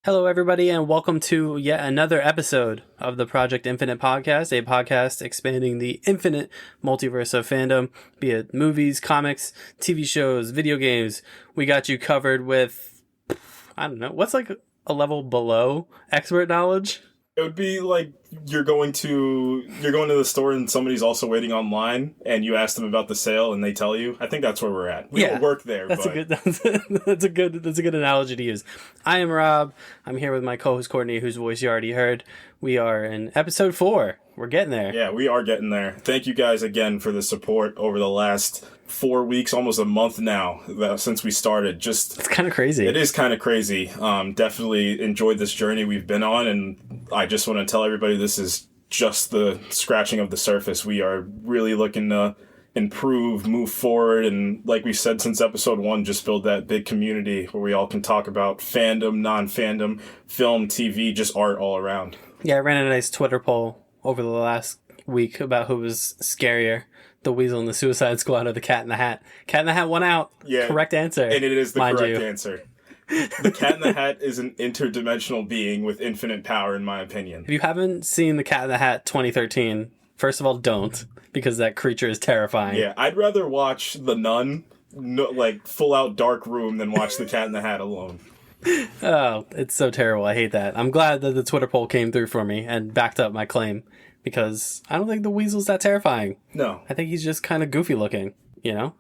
Hello, everybody, and welcome to yet another episode of the Project Infinite podcast, a podcast expanding the infinite multiverse of fandom, be it movies, comics, TV shows, video games. We got you covered with, I don't know, what's like a level below expert knowledge? It would be like you're going to the store and somebody's also waiting online, and you ask them about the sale, and they tell you. I think that's where we're at. We don't work there. That's a good analogy to use. I am Rob. I'm here with my co-host Courtney, whose voice you already heard. We are in episode 4. We're getting there. Yeah, we are getting there. Thank you guys again for the support over the last 4 weeks, almost a month now since we started. It's kind of crazy. It is kind of crazy. Definitely enjoyed this journey we've been on, and I just want to tell everybody this is just the scratching of the surface. We are really looking to improve, move forward, and like we said since episode 1, just build that big community where we all can talk about fandom, non-fandom, film, TV, just art all around. Yeah, I ran a nice Twitter poll over the last week about who was scarier, the Weasel in the Suicide Squad or the Cat in the Hat. Cat in the Hat won out. Yeah. Correct answer. And it is the correct answer. The Cat in the Hat is an interdimensional being with infinite power, in my opinion. If you haven't seen the Cat in the Hat 2013, first of all, don't, because that creature is terrifying. Yeah, I'd rather watch The Nun, full out dark room, than watch the Cat in the Hat alone. Oh, it's so terrible. I hate that. I'm glad that the Twitter poll came through for me and backed up my claim, because I don't think the Weasel's that terrifying. No. I think he's just kind of goofy looking, you know?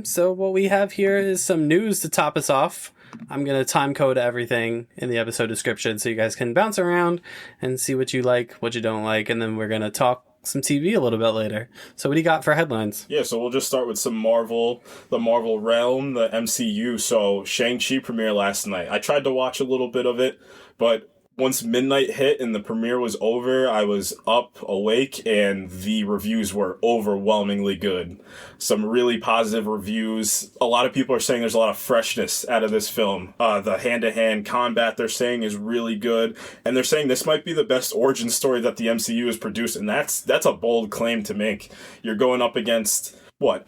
So what we have here is some news to top us off. I'm going to time code everything in the episode description so you guys can bounce around and see what you like, what you don't like, and then we're going to talk some TV a little bit later. So what do you got for headlines? Yeah, so we'll just start with some Marvel, the Marvel realm, the MCU. So Shang-Chi premiere last night. I tried to watch a little bit of it, but once midnight hit and the premiere was over, I was up, awake, and the reviews were overwhelmingly good. Some really positive reviews. A lot of people are saying there's a lot of freshness out of this film. The hand-to-hand combat, they're saying, is really good. And they're saying this might be the best origin story that the MCU has produced, and that's a bold claim to make. You're going up against,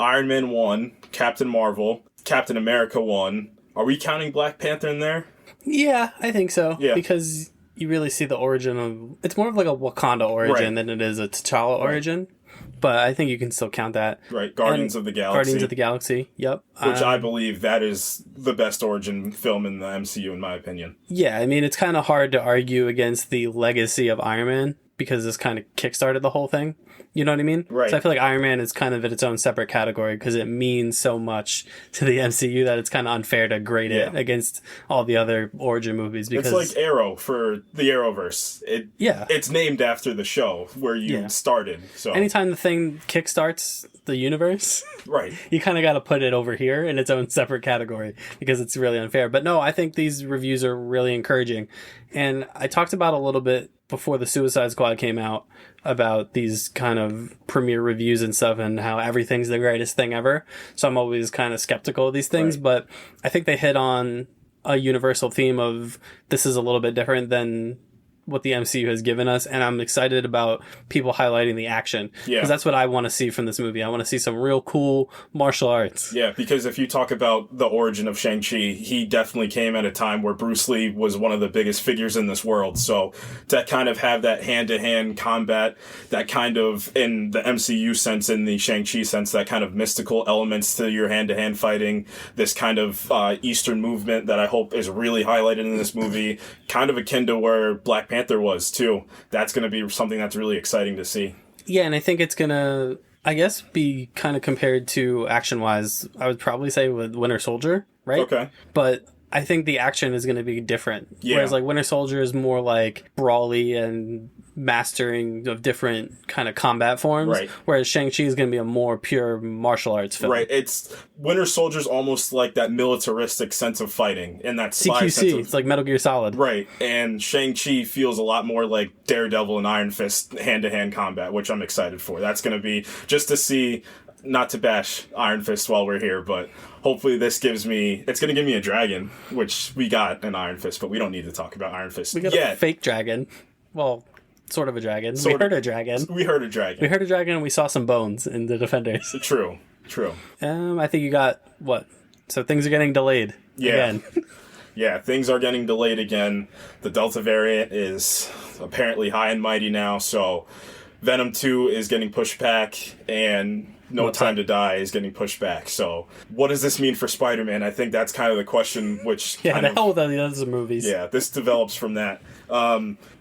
Iron Man 1, Captain Marvel, Captain America 1. Are we counting Black Panther in there? Yeah, I think so. Yeah. Because you really see the origin of... It's more of like a Wakanda origin than it is a T'Challa origin. But I think you can still count that. Right, Guardians of the Galaxy. Guardians of the Galaxy, yep. Which I believe that is the best origin film in the MCU, in my opinion. Yeah, I mean, it's kind of hard to argue against the legacy of Iron Man, because this kind of kickstarted the whole thing. You know what I mean? Right. So I feel like Iron Man is kind of in its own separate category because it means so much to the MCU that it's kind of unfair to grade it against all the other origin movies. Because it's like Arrow for the Arrowverse. It's named after the show where you started. So anytime the thing kickstarts the universe, right, you kind of got to put it over here in its own separate category because it's really unfair. But no, I think these reviews are really encouraging. And I talked about a little bit before the Suicide Squad came out about these kind of premiere reviews and stuff and how everything's the greatest thing ever. So I'm always kind of skeptical of these things, but I think they hit on a universal theme of this is a little bit different than what the MCU has given us, and I'm excited about people highlighting the action. Because that's what I want to see from this movie. I want to see some real cool martial arts. Yeah, because if you talk about the origin of Shang-Chi, he definitely came at a time where Bruce Lee was one of the biggest figures in this world. So to kind of have that hand-to-hand combat, that kind of, in the MCU sense, in the Shang-Chi sense, that kind of mystical elements to your hand-to-hand fighting, this kind of Eastern movement that I hope is really highlighted in this movie, kind of akin to where Black Panther was too. That's going to be something that's really exciting to see. Yeah, and I think it's going to, I guess, be kind of compared to action-wise, I would probably say with Winter Soldier, right? Okay. But I think the action is going to be different. Yeah. Whereas like Winter Soldier is more like brawly and mastering of different kind of combat forms. Right. Whereas Shang-Chi is going to be a more pure martial arts film. Right. It's Winter Soldier's almost like that militaristic sense of fighting and that spy CQC. sense of, it's like Metal Gear Solid. Right. And Shang-Chi feels a lot more like Daredevil and Iron Fist hand-to-hand combat, which I'm excited for. That's going to be just to see, not to bash Iron Fist while we're here, but hopefully it's going to give me a dragon, which we got an Iron Fist, but we don't need to talk about Iron Fist We got a fake dragon. Well, sort of a dragon. We heard a dragon. We heard a dragon And we saw some bones in the Defenders. True. I think you got, what? So things are getting delayed. Yeah. Again. Yeah, things are getting delayed again. The Delta variant is apparently high and mighty now, so Venom 2 is getting pushed back, and No Time to Die is getting pushed back. So what does this mean for Spider-Man? I think that's kind of the question, which the hell with the other movies. Yeah, this develops from that.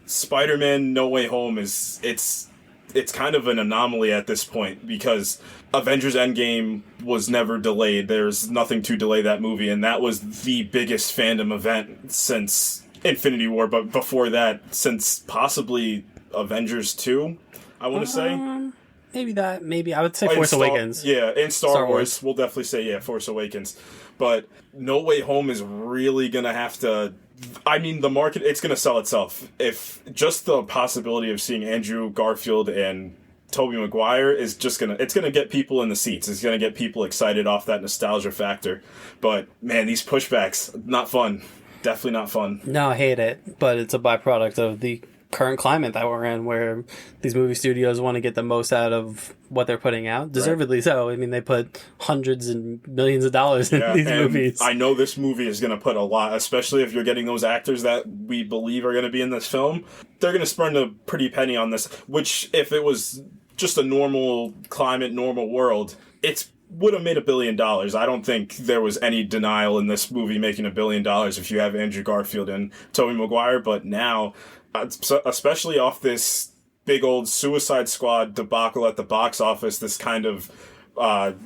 Spider-Man No Way Home it's kind of an anomaly at this point because Avengers Endgame was never delayed. There's nothing to delay that movie, and that was the biggest fandom event since Infinity War, but before that, since possibly Avengers 2, I want to say. Maybe I would say Force Awakens. Yeah, and Star Wars. We'll definitely say, Force Awakens. But No Way Home is really going to have to... I mean, the market, it's going to sell itself. If just the possibility of seeing Andrew Garfield and Tobey Maguire is just it's going to get people in the seats. It's going to get people excited off that nostalgia factor. But, man, these pushbacks, not fun. Definitely not fun. No, I hate it. But it's a byproduct of the current climate that we're in, where these movie studios want to get the most out of what they're putting out, deservedly so. I mean, they put hundreds and millions of dollars in these movies. I know this movie is going to put a lot, especially if you're getting those actors that we believe are going to be in this film. They're going to spend a pretty penny on this, which if it was just a normal climate, normal world, it would have made $1 billion. I don't think there was any denial in this movie making $1 billion if you have Andrew Garfield and Tobey Maguire, but now, especially off this big old Suicide Squad debacle at the box office, this kind of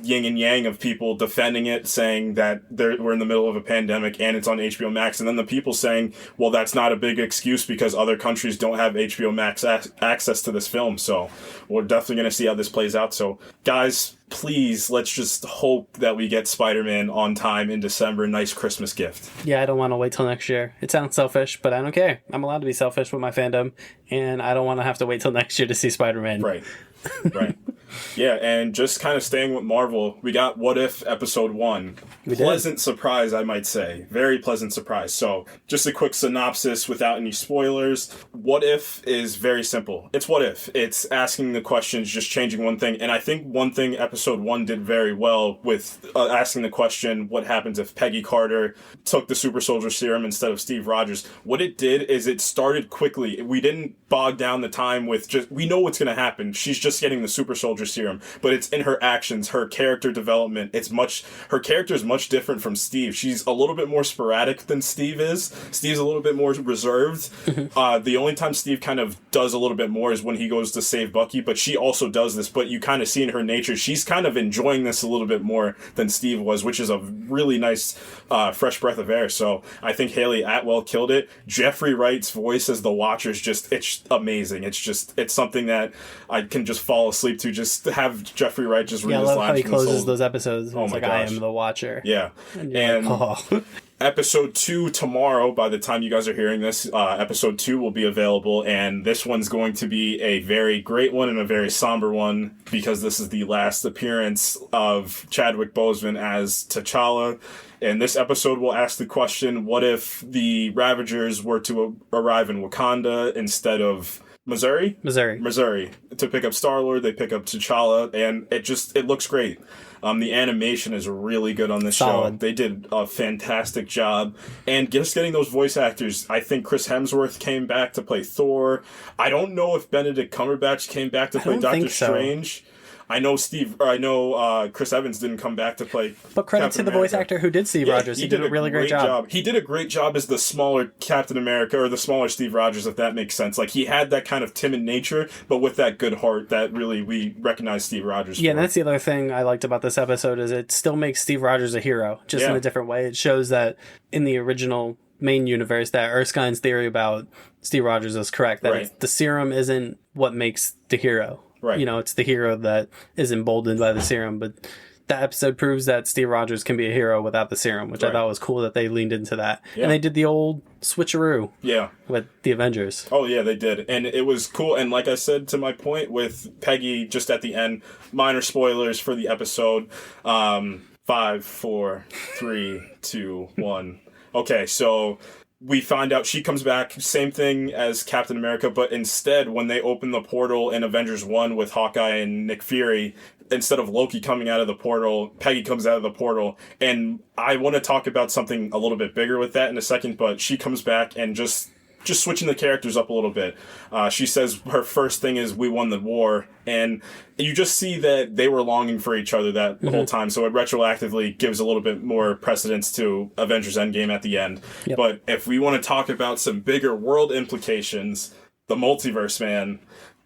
yin and yang of people defending it, saying that we're in the middle of a pandemic and it's on HBO Max, and then the people saying, well, that's not a big excuse because other countries don't have HBO Max access to this film. So we're definitely going to see how this plays out. So guys, please, let's just hope that we get Spider-Man on time in December. Nice Christmas gift. Yeah, I don't want to wait till next year. It sounds selfish, but I don't care. I'm allowed to be selfish with my fandom, and I don't want to have to wait till next year to see Spider-Man. Right. Yeah, and just kind of staying with Marvel, we got What If Episode 1. Pleasant surprise, I might say. Very pleasant surprise. So, just a quick synopsis without any spoilers. What If is very simple. It's what if. It's asking the questions, just changing one thing. And I think one thing Episode 1 did very well with asking the question, what happens if Peggy Carter took the super soldier serum instead of Steve Rogers? What it did is it started quickly. We didn't bog down the time with we know what's going to happen. She's just getting the super soldier serum, but it's in her actions, her character development. Her character is much different from Steve. She's a little bit more sporadic than Steve is. Steve's a little bit more reserved. The only time Steve kind of does a little bit more is when he goes to save Bucky, but she also does this, but you kind of see in her nature, she's kind of enjoying this a little bit more than Steve was, which is a really nice, fresh breath of air. So I think Haley Atwell killed it. Jeffrey Wright's voice as the Watcher is it's amazing. It's something that I can just fall asleep to, just have Jeffrey Wright just read his lines. I love how he closes those episodes. Oh my gosh. I am the Watcher. Yeah. And Episode 2 tomorrow, by the time you guys are hearing this, Episode 2 will be available, and this one's going to be a very great one and a very somber one, because this is the last appearance of Chadwick Boseman as T'Challa. And this episode will ask the question, what if the Ravagers were to arrive in Wakanda instead of Missouri, to pick up Star-Lord? They pick up T'Challa, and it looks great. The animation is really good on this show. They did a fantastic job. And just getting those voice actors, I think Chris Hemsworth came back to play Thor. I don't know if Benedict Cumberbatch came back to play Doctor Strange. I know Chris Evans didn't come back to play. But credit to the voice actor who did Steve Rogers. He did a really great job. He did a great job as the smaller Captain America, or the smaller Steve Rogers, if that makes sense. Like, he had that kind of timid nature, but with that good heart that really we recognize Steve Rogers for. Yeah, and that's the other thing I liked about this episode, is it still makes Steve Rogers a hero, just in a different way. It shows that in the original main universe, that Erskine's theory about Steve Rogers is correct, that the serum isn't what makes the hero. Right. It's the hero that is emboldened by the serum. But that episode proves that Steve Rogers can be a hero without the serum, which I thought was cool that they leaned into that. Yeah. And they did the old switcheroo with the Avengers. Oh, yeah, they did. And it was cool. And like I said, to my point with Peggy, just at the end, minor spoilers for the episode. 5, 4, 3, 2, 1. Okay, so we find out she comes back, same thing as Captain America, but instead, when they open the portal in Avengers 1 with Hawkeye and Nick Fury, instead of Loki coming out of the portal, Peggy comes out of the portal. And I want to talk about something a little bit bigger with that in a second, but she comes back and just switching the characters up a little bit. She says her first thing is, we won the war. And you just see that they were longing for each other that whole time. So it retroactively gives a little bit more precedence to Avengers Endgame at the end. Yep. But if we want to talk about some bigger world implications, the multiverse, man,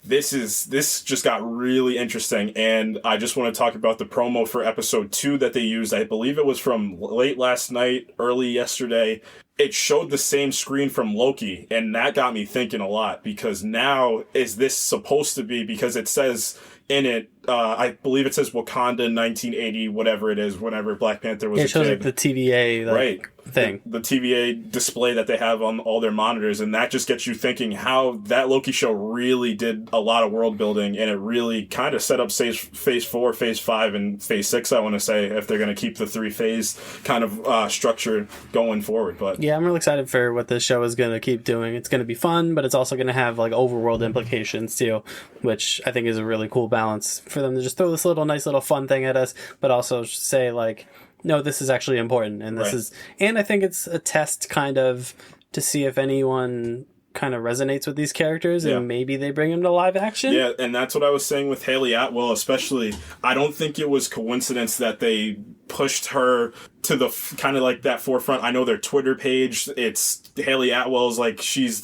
this just got really interesting. And I just want to talk about the promo for episode 2 that they used. I believe it was from late last night, early yesterday. It showed the same screen from Loki, and that got me thinking a lot, because now, is this supposed to be, because it says in it, I believe it says Wakanda 1980, whatever it is, whenever Black Panther was a kid. It shows like the TVA right. thing. The TVA display that they have on all their monitors, and that just gets you thinking how that Loki show really did a lot of world building, and it really kind of set up phase 4, phase 5, and phase 6, I want to say, if they're going to keep the 3-phase kind of structure going forward. But yeah, I'm really excited for what this show is going to keep doing. It's going to be fun, but it's also going to have like overworld implications too, which I think is a really cool balance for them to just throw this nice little fun thing at us, but also say like, no, this is actually important, and this is, and I think it's a test kind of to see if anyone kind of resonates with these characters, and maybe they bring them to live action. Yeah, and that's what I was saying with Haley Atwell, especially. I don't think it was coincidence that they pushed her to the kind of like that forefront. I know their Twitter page, it's Haley Atwell's like,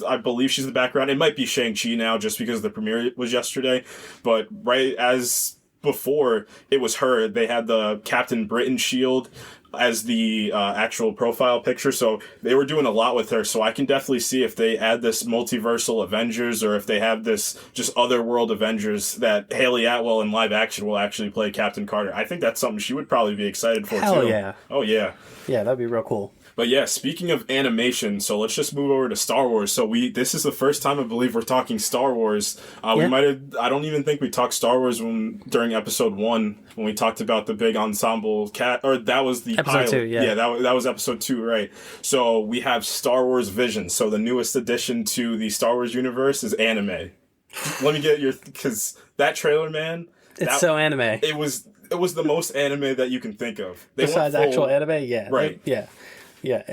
I believe she's the background. It might be Shang-Chi now just because the premiere was yesterday, but right as before it was her, they had the Captain Britain shield as the actual profile picture, so they were doing a lot with her. So I can definitely see if they add this multiversal Avengers, or if they have this just otherworld Avengers, that Haley Atwell in live action will actually play Captain Carter. I think that's something she would probably be excited for. Hell too. Yeah. Oh yeah. Yeah, that'd be real cool. But yeah, speaking of animation, so let's just move over to Star Wars. So this is the first time I believe we're talking Star Wars. We might have, I don't even think we talked Star Wars during episode 1, when we talked about the big ensemble or that was the episode pilot. 2, yeah. Yeah, that was episode 2, right. So we have Star Wars Vision. So the newest addition to the Star Wars universe is anime. Let me get because that trailer, man. It's so anime. It was the most anime that you can think of. Besides actual anime, yeah. Right. Yeah,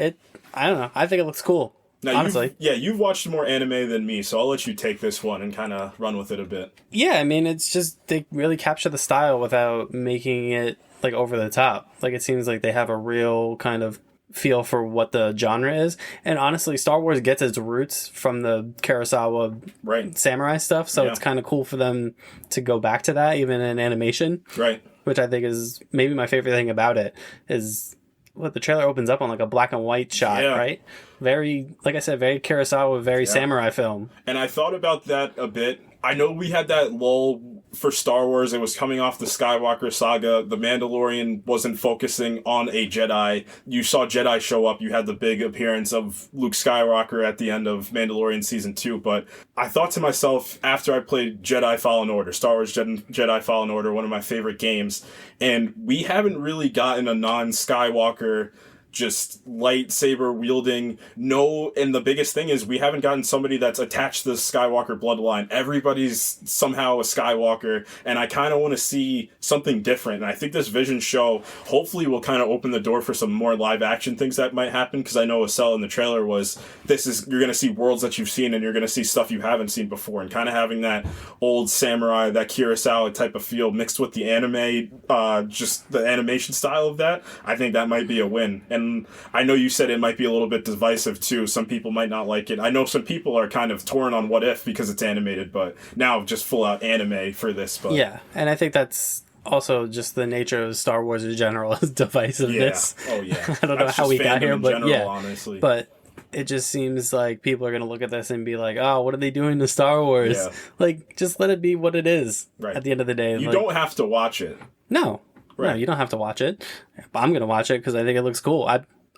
I don't know. I think it looks cool, now, honestly. You've watched more anime than me, so I'll let you take this one and kind of run with it a bit. Yeah, I mean, it's just, they really capture the style without making it, like, over the top. Like, it seems like they have a real kind of feel for what the genre is. And honestly, Star Wars gets its roots from the Kurosawa samurai stuff, so it's kind of cool for them to go back to that, even in animation. Right. Which I think is maybe my favorite thing about it, is what the trailer opens up on, like a black and white shot, right? Very, like I said, very Kurosawa, very samurai film. And I thought about that a bit. I know we had that lull for Star Wars. It was coming off the Skywalker saga. The Mandalorian wasn't focusing on a Jedi. You saw Jedi show up. You had the big appearance of Luke Skywalker at the end of Mandalorian Season 2. But I thought to myself, after I played Jedi Fallen Order, Star Wars Jedi Fallen Order, one of my favorite games, and we haven't really gotten a non-Skywalker just lightsaber wielding. No, and the biggest thing is we haven't gotten somebody that's attached to the Skywalker bloodline. Everybody's somehow a Skywalker, and I kind of want to see something different. And I think this Vision show hopefully will kind of open the door for some more live action things that might happen, because I know S.H.I.E.L.D. in the trailer was, you're going to see worlds that you've seen, and you're going to see stuff you haven't seen before, and kind of having that old samurai, that Kurosawa type of feel mixed with the anime, just the animation style of that. I think that might be a win. And I know you said it might be a little bit divisive too. Some people might not like it. I know some people are kind of torn on What If because it's animated, but now just full out anime for this. But yeah, and I think that's also just the nature of Star Wars in general, is divisiveness. Yeah. Oh yeah. I don't know how we got here, but general, honestly. But it just seems like people are going to look at this and be like, oh, what are they doing to Star Wars? Yeah. Like, just let it be what it is at the end of the day. You don't have to watch it. No. Right. No, you don't have to watch it. I'm going to watch it because I think it looks cool.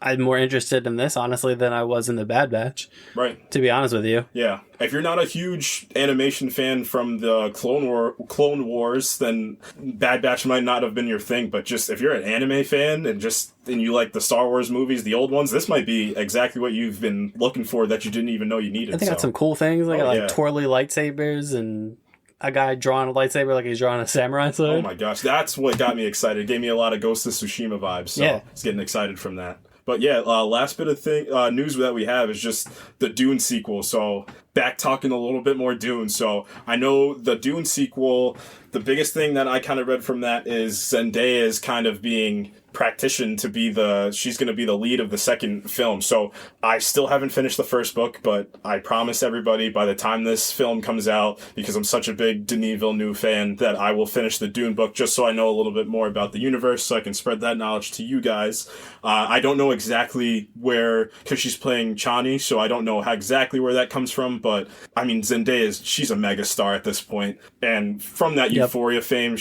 I'm more interested in this, honestly, than I was in the Bad Batch. Right. To be honest with you. Yeah. If you're not a huge animation fan from the Clone Wars, then Bad Batch might not have been your thing. But just if you're an anime fan and you like the Star Wars movies, the old ones, this might be exactly what you've been looking for that you didn't even know you needed. I think got some cool things. Like twirly lightsabers and a guy drawing a lightsaber like he's drawing a samurai sword. Oh my gosh, that's what got me excited. It gave me a lot of Ghost of Tsushima vibes, so I was getting excited from that. But yeah, last bit of news that we have is just the Dune sequel. So back talking a little bit more Dune. So I know the Dune sequel, the biggest thing that I kind of read from that is Zendaya is kind of being practitioned to be she's going to be the lead of the second film. So I still haven't finished the first book, but I promise everybody by the time this film comes out, because I'm such a big Denis Villeneuve fan, that I will finish the Dune book just so I know a little bit more about the universe so I can spread that knowledge to you guys. I don't know exactly where, because she's playing Chani, so I don't know exactly where that comes from, but I mean, Zendaya she's a megastar at this point, and from that Euphoria fame,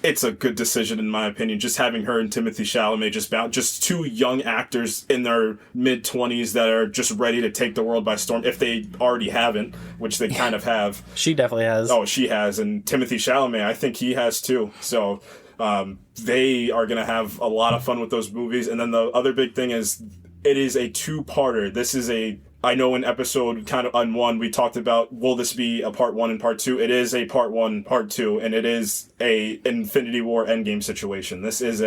it's a good decision in my opinion, just having her and Timothée Chalamet just two young actors in their mid-20s that are just ready to take the world by storm, if they already haven't, which they kind of have. She definitely has. Oh, she has, and Timothée Chalamet, I think he has too, so they are going to have a lot of fun with those movies. And then the other big thing is it is a two-parter. This is I know in episode kind of on 1, we talked about, will this be a part 1 and part 2? It is a part 1, part 2, and it is a Infinity War Endgame situation. This is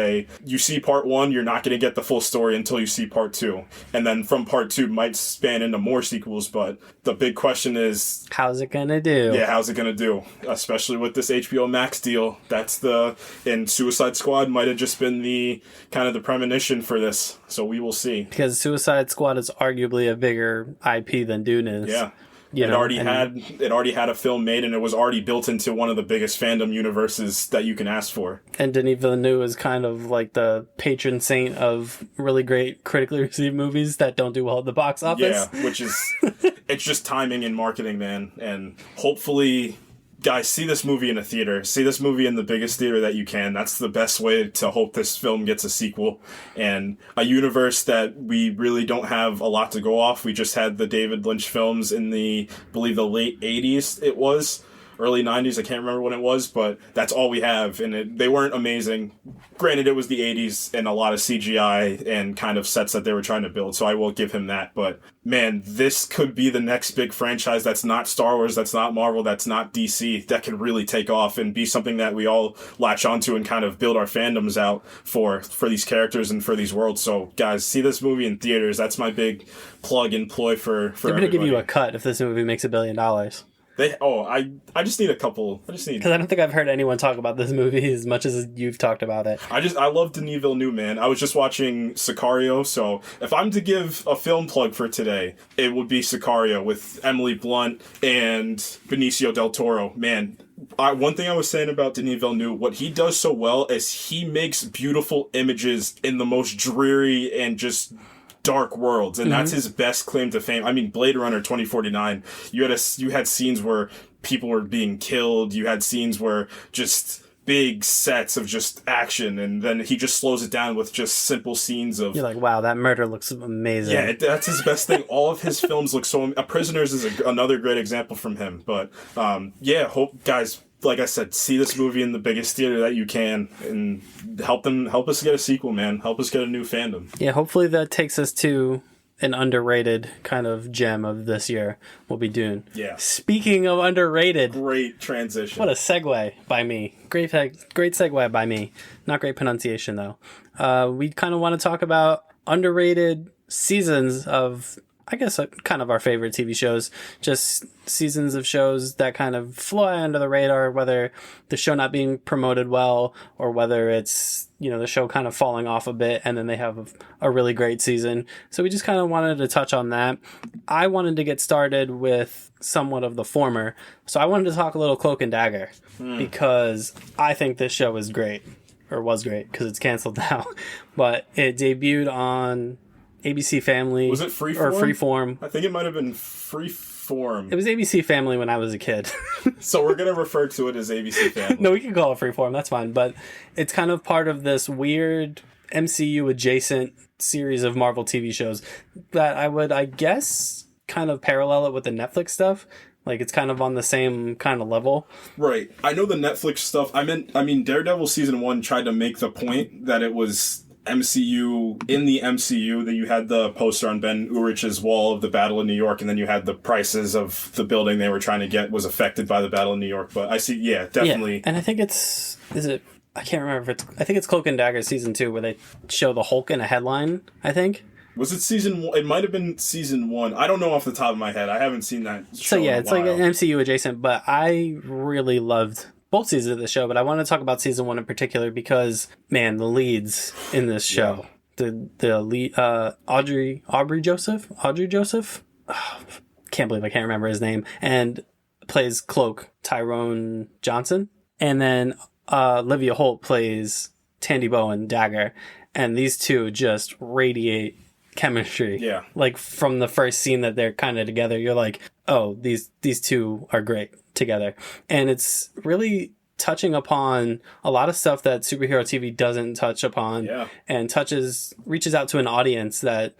you see part 1, you're not going to get the full story until you see part 2. And then from part 2 might span into more sequels, but the big question is, how's it going to do? Yeah, how's it going to do? Especially with this HBO Max deal. And Suicide Squad might have just been the kind of the premonition for this. So we will see. Because Suicide Squad is arguably a bigger IP than Dune is. Yeah. It already had a film made, and it was already built into one of the biggest fandom universes that you can ask for. And Denis Villeneuve is kind of like the patron saint of really great critically received movies that don't do well at the box office. Yeah, which is it's just timing and marketing, man. And hopefully, guys, see this movie in a theater. See this movie in the biggest theater that you can. That's the best way to hope this film gets a sequel. And a universe that we really don't have a lot to go off. We just had the David Lynch films in I believe the late 80s it was. Early 90s, I can't remember when it was, but that's all we have. And they weren't amazing. Granted, it was the 80s and a lot of CGI and kind of sets that they were trying to build, so I will give him that. But, man, this could be the next big franchise that's not Star Wars, that's not Marvel, that's not DC, that can really take off and be something that we all latch onto and kind of build our fandoms out for these characters and for these worlds. So, guys, see this movie in theaters. That's my big plug and ploy for They're going to give you a cut if this movie makes $1 billion. I just need a couple. Because I don't think I've heard anyone talk about this movie as much as you've talked about it. I love Denis Villeneuve, man. I was just watching Sicario, so if I'm to give a film plug for today, it would be Sicario with Emily Blunt and Benicio del Toro. Man, one thing I was saying about Denis Villeneuve, what he does so well is he makes beautiful images in the most dreary and just dark worlds, and that's his best claim to fame. I mean, Blade Runner 2049, you had scenes where people were being killed, you had scenes where just big sets of just action, and then he just slows it down with just simple scenes of... You're like, wow, that murder looks amazing. Yeah, that's his best thing. All of his films look so... Prisoners is another great example from him, but hope, guys... Like I said, see this movie in the biggest theater that you can and help us get a sequel, man. Help us get a new fandom. Yeah, hopefully that takes us to an underrated kind of gem of this year will be Dune. Yeah. Speaking of underrated. Great transition. What a segue by me. Great segue by me. Not great pronunciation, though. We kind of want to talk about underrated seasons of... I guess kind of our favorite TV shows, just seasons of shows that kind of fly under the radar, whether the show not being promoted well or whether it's, the show kind of falling off a bit and then they have a really great season. So we just kind of wanted to touch on that. I wanted to get started with somewhat of the former. So I wanted to talk a little Cloak and Dagger because I think this show is great, or was great because it's canceled now, but it debuted on ABC Family. Was it Freeform? Or Freeform. I think it might have been Freeform. It was ABC Family when I was a kid. So we're going to refer to it as ABC Family. No, we can call it Freeform. That's fine. But it's kind of part of this weird MCU adjacent series of Marvel TV shows that I guess, kind of parallel it with the Netflix stuff. Like, it's kind of on the same kind of level. Right. I know the Netflix stuff. I mean, Daredevil Season 1 tried to make the point that it was MCU in the MCU, that you had the poster on Ben Urich's wall of the Battle of New York, and then you had the prices of the building they were trying to get was affected by the Battle of New York. But I see, yeah, definitely. Yeah, and I think I can't remember if I think it's Cloak and Dagger season 2 where they show the Hulk in a headline, I think. Was it season 1? It might have been season 1. I don't know off the top of my head. I haven't seen that show. So yeah, it's like an MCU adjacent, but I really loved both seasons of the show, but I want to talk about season 1 in particular because, man, the leads in this show. Yeah. The lead, Aubrey Joseph? Oh, can't believe I can't remember his name. And plays Cloak, Tyrone Johnson. And then Olivia Holt plays Tandy Bowen, Dagger. And these two just radiate chemistry. Yeah. Like from the first scene that they're kind of together, you're like, oh, these two are great together. And it's really touching upon a lot of stuff that superhero TV doesn't touch upon. Yeah. And reaches out to an audience that,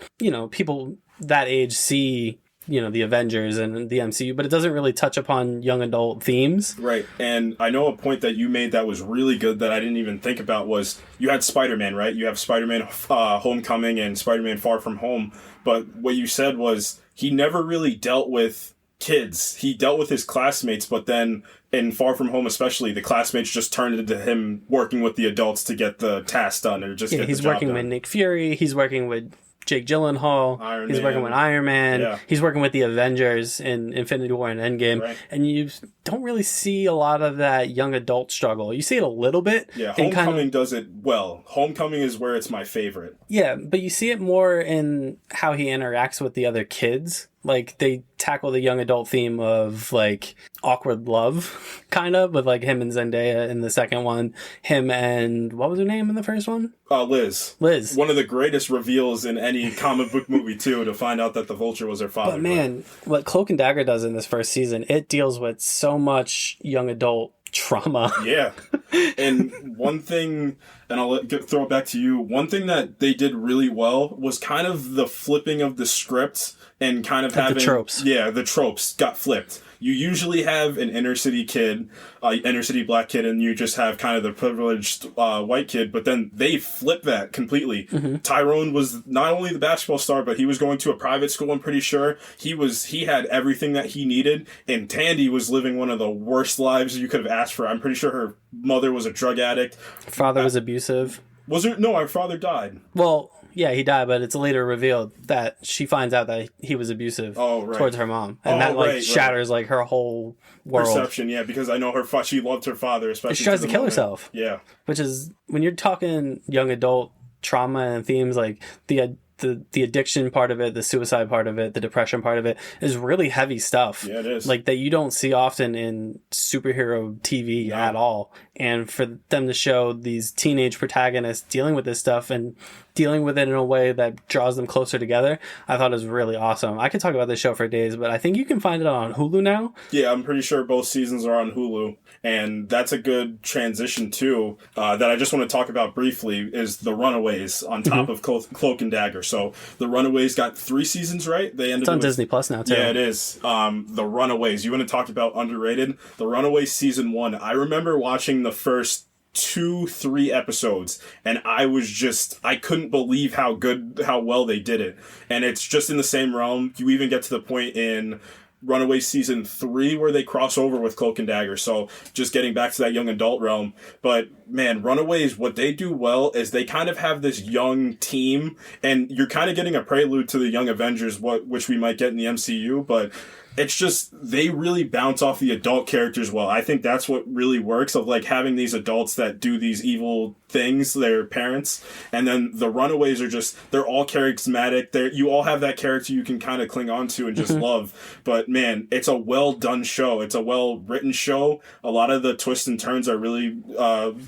people that age see, the Avengers and the MCU, but it doesn't really touch upon young adult themes. Right. And I know a point that you made that was really good that I didn't even think about was you had Spider-Man, right? You have Spider-Man Homecoming and Spider-Man Far From Home. But what you said was he never really dealt with kids. He dealt with his classmates, but then in Far From Home especially, the classmates just turned into him working with the adults to get the task done or just get the job done. He's working with Nick Fury. He's working with Jake Gyllenhaal. He's working with Iron Man. Yeah. He's working with the Avengers in Infinity War and Endgame. Right. And you don't really see a lot of that young adult struggle. You see it a little bit. Yeah, Homecoming does it well. Homecoming is where it's my favorite. Yeah, but you see it more in how he interacts with the other kids. Like, they tackle the young adult theme of, like, awkward love, kind of, with, like, him and Zendaya in the second one. Him and, what was her name in the first one? Liz. One of the greatest reveals in any comic book movie, too, to find out that the Vulture was her father. But, man, what Cloak and Dagger does in this first season, it deals with so much young adult trauma. Yeah. And one thing, and I'll throw it back to you, one thing that they did really well was kind of the flipping of the script and kind of having... the tropes. Yeah, the tropes got flipped. You usually have an inner city kid, inner city black kid, and you just have kind of the privileged white kid, but then they flip that completely. Mm-hmm. Tyrone was not only the basketball star, but he was going to a private school, I'm pretty sure. He had everything that he needed, and Tandy was living one of the worst lives you could have asked for. I'm pretty sure her mother was a drug addict. Father was abusive. Was there? No, her father died. Well... yeah, he died, but it's later revealed that she finds out that he was abusive towards her mom. And that shatters like her whole world. Perception, yeah, because I know she loved her father, especially. She tries to kill herself. Yeah. Which is, when you're talking young adult trauma and themes, like the addiction part of it, the suicide part of it, the depression part of it is really heavy stuff. Yeah, it is. Like that you don't see often in superhero TV at all. And for them to show these teenage protagonists dealing with this stuff and dealing with it in a way that draws them closer together, I thought it was really awesome. I could talk about this show for days, but I think you can find it on Hulu now. Yeah, I'm pretty sure both seasons are on Hulu. And that's a good transition, too, that I just want to talk about briefly, is The Runaways on top of Cloak and Dagger. So The Runaways got 3 seasons, right? It's on Disney Plus now, too. Yeah, it is. The Runaways. You want to talk about underrated? The Runaways Season 1. I remember watching the first 2-3 episodes, and I couldn't believe how well they did it. And it's just in the same realm. You even get to the point in Runaways Season 3 where they cross over with Cloak and Dagger. So just getting back to that young adult realm. But man, Runaways, what they do well is they kind of have this young team, and you're kind of getting a prelude to the Young Avengers, which we might get in the MCU, but it's just, they really bounce off the adult characters well. I think that's what really works, of like having these adults that do these evil things, their parents, and then the Runaways are just, they're all charismatic. You all have that character you can kind of cling on to and just love. But man, it's a well done show. It's a well written show. A lot of the twists and turns are really,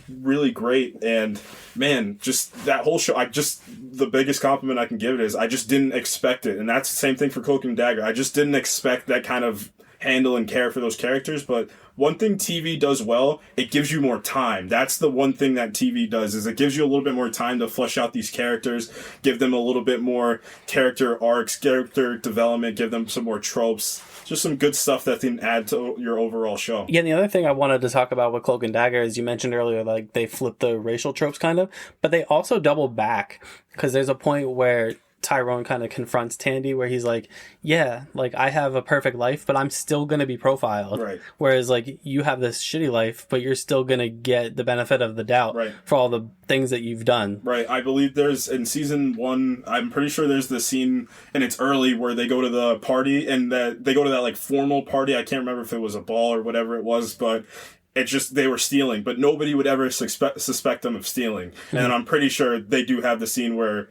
really great. And man, just that whole show, the biggest compliment I can give it is I just didn't expect it. And that's the same thing for Cloak and Dagger. I just didn't expect that kind of handle and care for those characters, but one thing TV does well, it gives you more time. That's the one thing that TV does, is it gives you a little bit more time to flesh out these characters, give them a little bit more character arcs, character development, give them some more tropes. Just some good stuff that can add to your overall show. Yeah, and the other thing I wanted to talk about with Cloak and Dagger is you mentioned earlier, like, they flip the racial tropes kind of, but they also double back, because there's a point where Tyrone kind of confronts Tandy where he's like, yeah, like, I have a perfect life, but I'm still going to be profiled. Right. Whereas, like, you have this shitty life, but you're still going to get the benefit of the doubt Right. for all the things that you've done. Right. I believe there's, in season 1, I'm pretty sure there's the scene, and it's early, where they go to the party, and they go to that, like, formal party. I can't remember if it was a ball or whatever it was, but it's just they were stealing, but nobody would ever suspect them of stealing. Mm-hmm. And I'm pretty sure they do have the scene where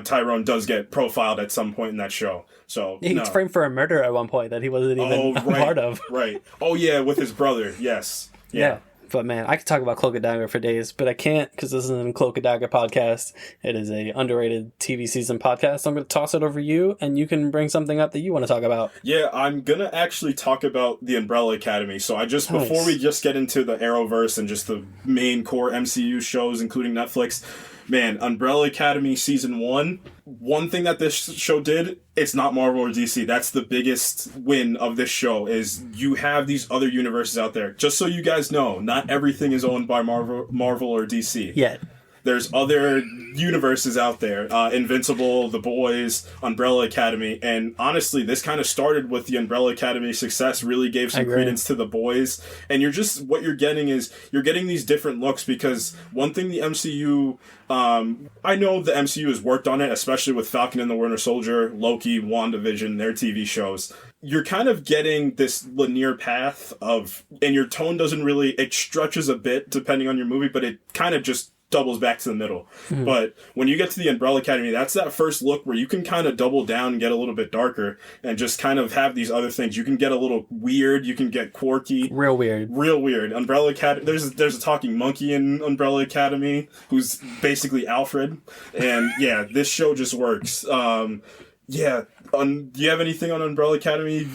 Tyrone does get profiled at some point in that show. So he gets framed for a murder at one point that he wasn't even part of. Right. Oh, yeah, with his brother. Yes. Yeah. But man, I could talk about Cloak and Dagger for days, but I can't, because this isn't a Cloak and Dagger podcast. It is a underrated TV season podcast. So I'm going to toss it over to you, and you can bring something up that you want to talk about. Yeah, I'm going to actually talk about the Umbrella Academy. So before we just get into the Arrowverse and just the main core MCU shows, including Netflix, man, Umbrella Academy season 1, one thing that this show did, it's not Marvel or DC. That's the biggest win of this show, is you have these other universes out there. Just so you guys know, not everything is owned by Marvel or DC. Yet. There's other universes out there. Invincible, The Boys, Umbrella Academy. And honestly, this kind of started with the Umbrella Academy success, really gave some credence to The Boys. And what you're getting is, you're getting these different looks, because one thing the MCU, I know the MCU has worked on it, especially with Falcon and the Winter Soldier, Loki, WandaVision, their TV shows. You're kind of getting this linear path of, and your tone doesn't really, it stretches a bit depending on your movie, but it kind of just doubles back to the middle. Mm-hmm. But when you get to the Umbrella Academy, that's that first look where you can kind of double down and get a little bit darker and just kind of have these other things. You can get a little weird, you can get quirky. Real weird. Umbrella Academy, there's a talking monkey in Umbrella Academy who's basically Alfred. And yeah, this show just works. Do you have anything on Umbrella Academy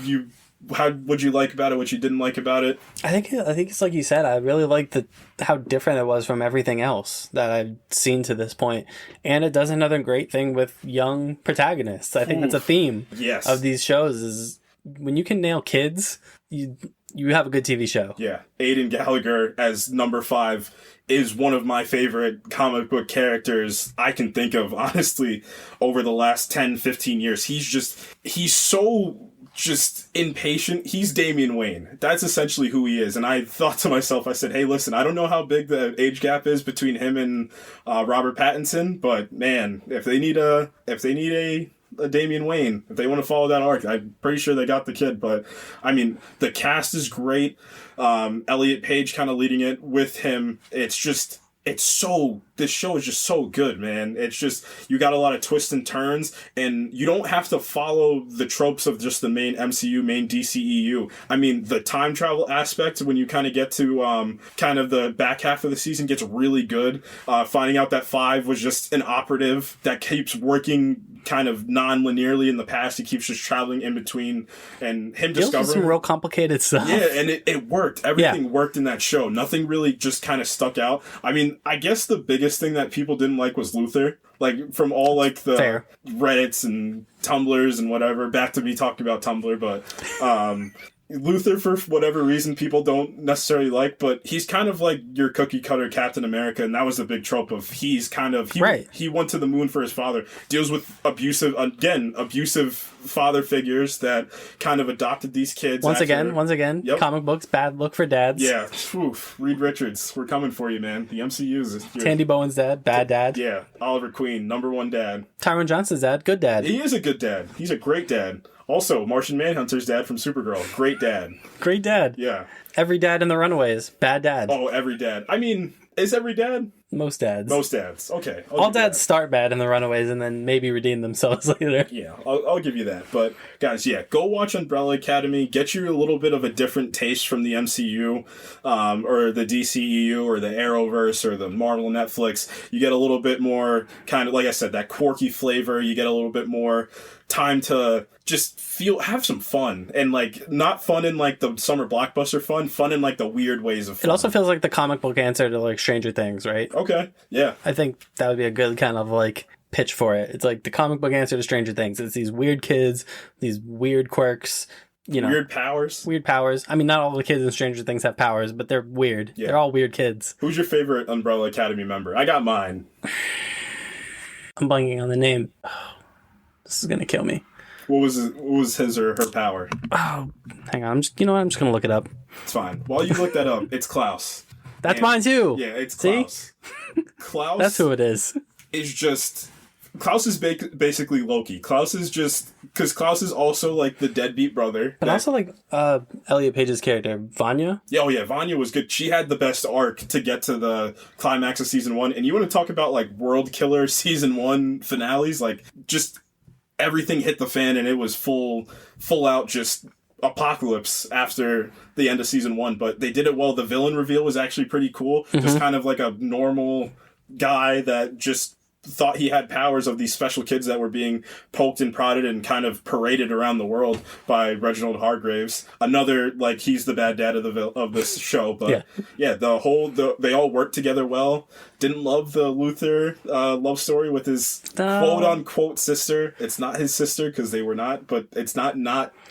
what'd you like about it, what you didn't like about it? I think it's like you said, I really liked how different it was from everything else that I've seen to this point. And it does another great thing with young protagonists. I think that's a theme of these shows, is when you can nail kids, you have a good TV show. Yeah. Aidan Gallagher as number 5 is one of my favorite comic book characters I can think of, honestly, over the last 10, 15 years. He's so just impatient. He's Damian Wayne. That's essentially who he is. And I thought to myself, I said, hey, listen, I don't know how big the age gap is between him and Robert Pattinson, but man, if they need a Damian Wayne, if they want to follow that arc, I'm pretty sure they got the kid. But I mean, the cast is great. Elliot Page kind of leading it with him. This show is just so good, man. It's just, you got a lot of twists and turns, and you don't have to follow the tropes of just the main MCU, main DCEU. I mean, the time travel aspect, when you kind of get to kind of the back half of the season, gets really good. Finding out that 5 was just an operative that keeps working kind of non-linearly in the past. He keeps just traveling in between, and him discovering some real complicated stuff. Yeah, and it worked. Everything worked in that show. Nothing really just kind of stuck out. I mean, I guess the biggest thing that people didn't like was Luther. Like, from all, like, the Reddits and Tumblrs and whatever, back to me talking about Tumblr, but Luther, for whatever reason, people don't necessarily like, but he's kind of like your cookie cutter Captain America, and that was the big trope of he went to the moon for his father. Deals with abusive father figures that kind of adopted these kids. Once again, comic books, bad look for dads. Yeah, Reed Richards, we're coming for you, man. The MCU's Tandy Bowen's dad, bad dad. Yeah, Oliver Queen, number 1 dad. Tyrone Johnson's dad, good dad. He is a good dad. He's a great dad. Also, Martian Manhunter's dad from Supergirl. Great dad. Great dad. Yeah. Every dad in the Runaways. Bad dad. Oh, every dad. I mean, is every dad? Most dads. Most dads. Okay. All dads start bad in the Runaways and then maybe redeem themselves later. Yeah, I'll give you that. But guys, yeah, go watch Umbrella Academy. Get you a little bit of a different taste from the MCU, or the DCEU, or the Arrowverse, or the Marvel Netflix. You get a little bit more kind of, like I said, that quirky flavor. You get a little bit more time to just have some fun, and like not fun in like the summer blockbuster fun in like the weird ways of fun. It also feels like the comic book answer to like Stranger Things, right? Okay, yeah. I think that would be a good kind of like pitch for it. It's like the comic book answer to Stranger Things. It's these weird kids, these weird quirks, weird powers. Weird powers. I mean, not all the kids in Stranger Things have powers, but they're weird. Yeah. They're all weird kids. Who's your favorite Umbrella Academy member? I got mine. I'm blanking on the name. Oh, this is gonna kill me. What was his or her power? Oh, hang on. I'm just gonna look it up. It's fine. While you look that up, it's Klaus. That's mine too. Yeah, it's Klaus. See? Klaus. That's who it is. Klaus is basically Loki. Klaus is just because Klaus is also like the deadbeat brother, but also like Elliot Page's character Vanya. Yeah, Vanya was good. She had the best arc to get to the climax of season 1. And you want to talk about like world killer season 1 finales? Like just everything hit the fan, and it was full out just apocalypse after the end of season 1. But they did it well. The villain reveal was actually pretty cool. Mm-hmm. Just kind of like a normal guy that just thought he had powers of these special kids that were being poked and prodded and kind of paraded around the world by Reginald Hargraves. Another, like, he's the bad dad of this show. But yeah, they all worked together well. Didn't love the Luther love story with his quote unquote sister. It's not his sister because they were not, but it's not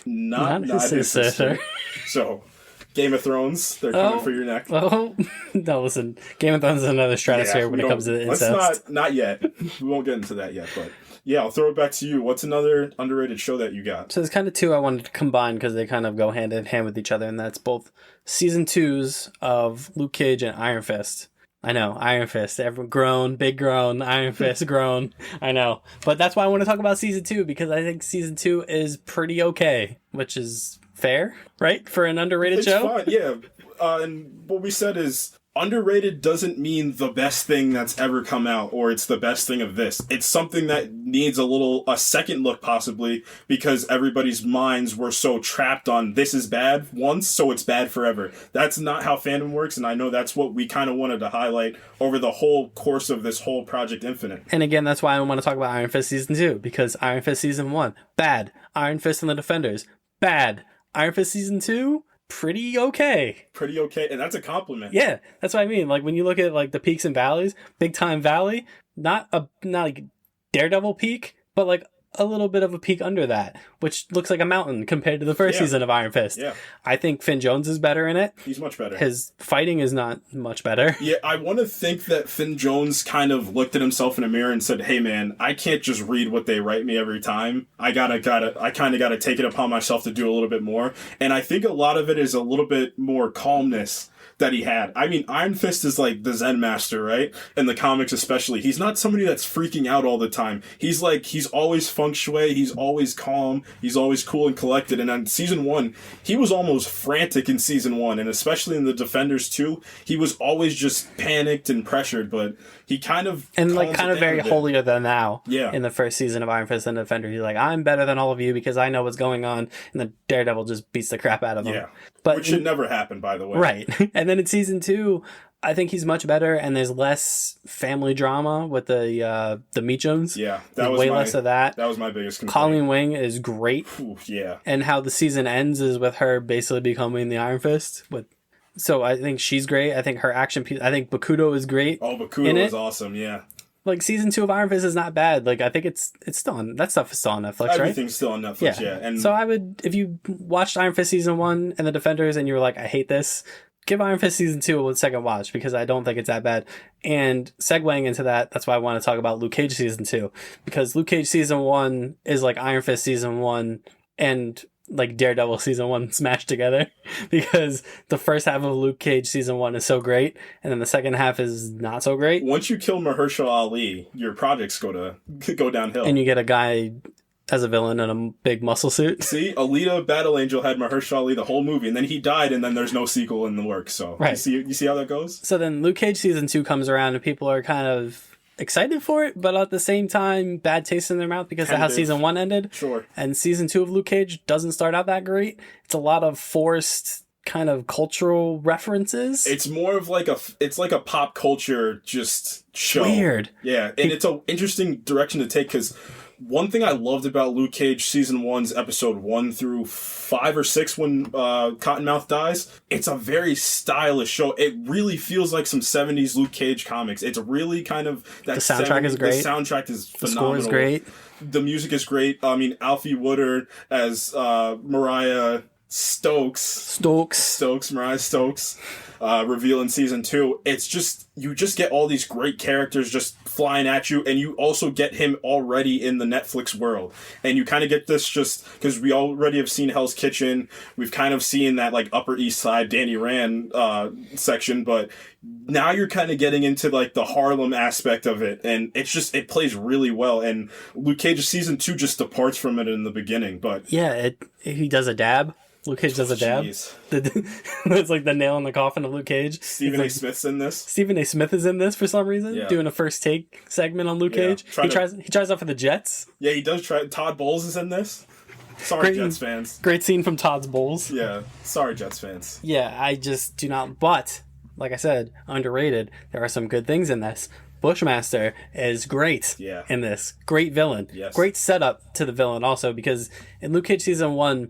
his sister. So Game of Thrones, they're coming for your neck. Oh, no, listen. Game of Thrones is another stratosphere when it comes to incest. Not yet. We won't get into that yet, but yeah, I'll throw it back to you. What's another underrated show that you got? So there's kind of two I wanted to combine because they kind of go hand in hand with each other, and that's both season 2s of Luke Cage and Iron Fist. I know, Iron Fist. Everyone grown, big grown, Iron Fist grown. I know. But that's why I want to talk about season 2, because I think season 2 is pretty okay, which is fair, right? For an underrated show? Fine, yeah. And what we said is underrated doesn't mean the best thing that's ever come out, or it's the best thing of this. It's something that needs a second look possibly, because everybody's minds were so trapped on this is bad once, so it's bad forever. That's not how fandom works, and I know that's what we kind of wanted to highlight over the whole course of this whole Project Infinite. And again, that's why I want to talk about Iron Fist Season 2, because Iron Fist Season 1, bad. Iron Fist and the Defenders, bad. Iron Fist Season 2, pretty okay. Pretty okay, and that's a compliment. Yeah, that's what I mean. Like, when you look at, like, the peaks and valleys, Big Time Valley, not like Daredevil peak, but, like, a little bit of a peak under that, which looks like a mountain compared to the first season of Iron Fist. Yeah. I think Finn Jones is better in it. He's much better. His fighting is not much better. Yeah, I want to think that Finn Jones kind of looked at himself in a mirror and said, hey man, I can't just read what they write me every time. I kind of gotta take it upon myself to do a little bit more. And I think a lot of it is a little bit more calmness that he had. I mean, Iron Fist is like the Zen master, right? In the comics especially. He's not somebody that's freaking out all the time. He's always feng shui, he's always calm, he's always cool and collected. And on season 1, he was almost frantic in season 1, and especially in the Defenders too, he was always just panicked and pressured, but he kind of very holier than thou. Yeah. In the first season of Iron Fist and Defender, he's like, I'm better than all of you because I know what's going on, and the Daredevil just beats the crap out of him. Yeah. Which should never happen, by the way. Right. And then in season 2, I think he's much better, and there's less family drama with the Meachums. Yeah, less of that. That was my biggest complaint. Colleen Wing is great. Ooh, yeah. And how the season ends is with her basically becoming the Iron Fist. So I think she's great. I think her action piece. I think Bakudo is great. Oh, Bakudo is awesome. Yeah. Like, season 2 of Iron Fist is not bad. Like, I think it's still on. That stuff is still on Netflix, right? Everything's still on Netflix, yeah. And so I would, if you watched Iron Fist season 1 and the Defenders and you were like, I hate this, give Iron Fist season 2 a second watch, because I don't think it's that bad. And segueing into that's why I want to talk about Luke Cage season 2, because Luke Cage season 1 is like Iron Fist season 1 and like Daredevil season 1 smashed together, because the first half of Luke Cage season 1 is so great, and then the second half is not so great. Once you kill Mahershala Ali, your projects go downhill, and you get a guy as a villain in a big muscle suit. See, Alita Battle Angel had Mahershala Ali the whole movie, and then he died, and then there's no sequel in the works. So right. You see how that goes? So then Luke Cage season 2 comes around, and people are kind of excited for it, but at the same time, bad taste in their mouth because of how season 1 ended. Sure. And season 2 of Luke Cage doesn't start out that great. It's a lot of forced kind of cultural references. It's more of like a pop culture just show. Weird. Yeah, and it's an interesting direction to take because one thing I loved about Luke Cage season 1's episode 1 through 5 or 6 when Cottonmouth dies, it's a very stylish show. It really feels like some 70s Luke Cage comics. It's really kind of that the soundtrack is great. The soundtrack is phenomenal. The score is great. The music is great. I mean, Alfie Woodard as Mariah Stokes, Mariah Stokes, reveal in season 2. It's just, you just get all these great characters just flying at you, and you also get him already in the Netflix world. And you kind of get this just, because we already have seen Hell's Kitchen, we've kind of seen that like Upper East Side Danny Rand section, but now you're kind of getting into like the Harlem aspect of it, and it's just, it plays really well. And Luke Cage's season 2 just departs from it in the beginning, but yeah, he does a dab. Luke Cage does a dab. It's like the nail in the coffin of Luke Cage. Stephen A. Smith's in this. Stephen A. Smith is in this for some reason, doing a first take segment on Luke Cage. He tries out for the Jets. Yeah, he does try. Todd Bowles is in this. Sorry, Jets fans. Great scene from Todd's Bowles. Yeah, sorry, Jets fans. Yeah, I just do not. But like I said, underrated. There are some good things in this. Bushmaster is great in this. Great villain. Yes. Great setup to the villain also, because in Luke Cage season 1,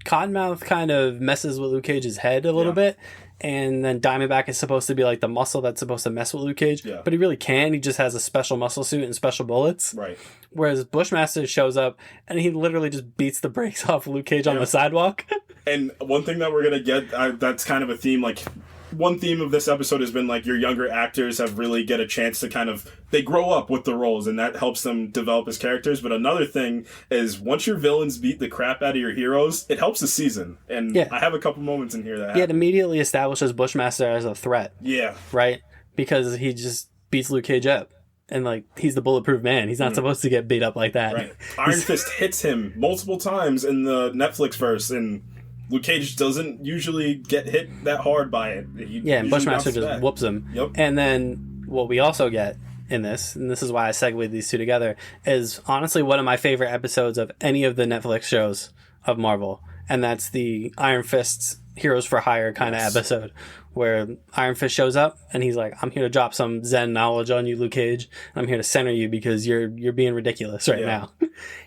Cottonmouth kind of messes with Luke Cage's head a little bit, and then Diamondback is supposed to be like the muscle that's supposed to mess with Luke Cage, but he really can't. He just has a special muscle suit and special bullets. Right. Whereas Bushmaster shows up, and he literally just beats the brakes off Luke Cage on the sidewalk. And one thing that we're going to get, that's kind of a theme, like, one theme of this episode has been like your younger actors have really get a chance to kind of, they grow up with the roles, and that helps them develop as characters. But another thing is once your villains beat the crap out of your heroes, it helps the season. And I have a couple moments in here that it immediately establishes Bushmaster as a threat. Yeah. Right? Because he just beats Luke Cage up. And, like, he's the bulletproof man. He's not supposed to get beat up like that. Right. Iron Fist hits him multiple times in the Netflix verse, and Luke Cage doesn't usually get hit that hard by it. And Bushmaster just whoops him. Yep. And then what we also get in this, and this is why I segued these two together, is honestly one of my favorite episodes of any of the Netflix shows of Marvel. And that's the Iron Fist's Heroes for Hire kind of episode, where Iron Fist shows up and he's like, I'm here to drop some Zen knowledge on you, Luke Cage. I'm here to center you because you're being ridiculous right now.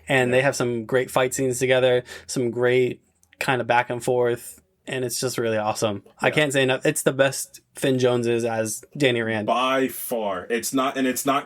And they have some great fight scenes together, some great kind of back and forth, and it's just really awesome. I can't say enough. It's the best Finn Jones is as Danny Rand by far. It's not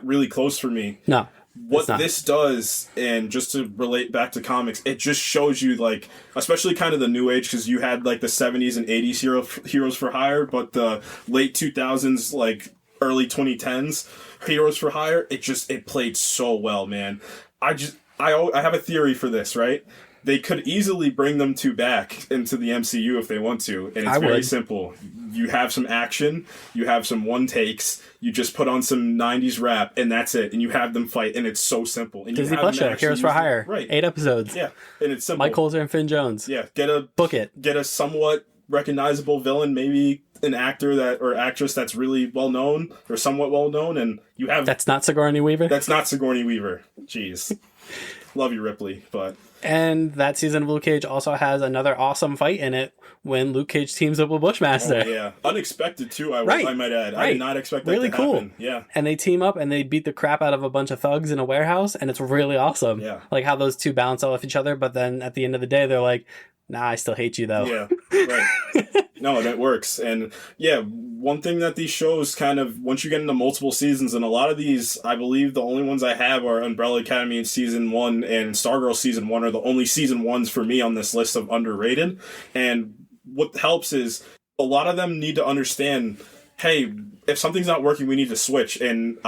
really close for me. No. What this does, and just to relate back to comics, it just shows you, like, especially kind of the new age, because you had like the 70s and 80s Heroes for Hire, but the late 2000s, like early 2010s Heroes for Hire, it played so well, man. I have a theory for this, right? They could easily bring them two back into the MCU if they want to, and it's very simple. You have some action, you have some one takes, you just put on some 90s rap, and that's it, and you have them fight, and it's so simple. And Disney Plus show, Heroes for Hire, 8 episodes. Yeah, and it's simple. Mike Colter and Finn Jones. Yeah, book it. Get a somewhat recognizable villain, maybe an actor or actress that's really well known or somewhat well known, and you have that's not Sigourney Weaver. Jeez, love you, Ripley, but. And that season of Luke Cage also has another awesome fight in it when Luke Cage teams up with Bushmaster. Oh, yeah. Unexpected, too, I might add. I did not expect that really to cool. happen. Yeah. And they team up and they beat the crap out of a bunch of thugs in a warehouse, and it's really awesome. Yeah. Like how those two balance off each other, but then at the end of the day, they're like, nah, I still hate you, though. Yeah, right. No, that works. And yeah, one thing that these shows kind of, once you get into multiple seasons, and a lot of these, I believe the only ones I have are Umbrella Academy in season 1 and Stargirl season 1 are the only season 1s for me on this list of underrated. And what helps is a lot of them need to understand, hey, if something's not working, we need to switch. And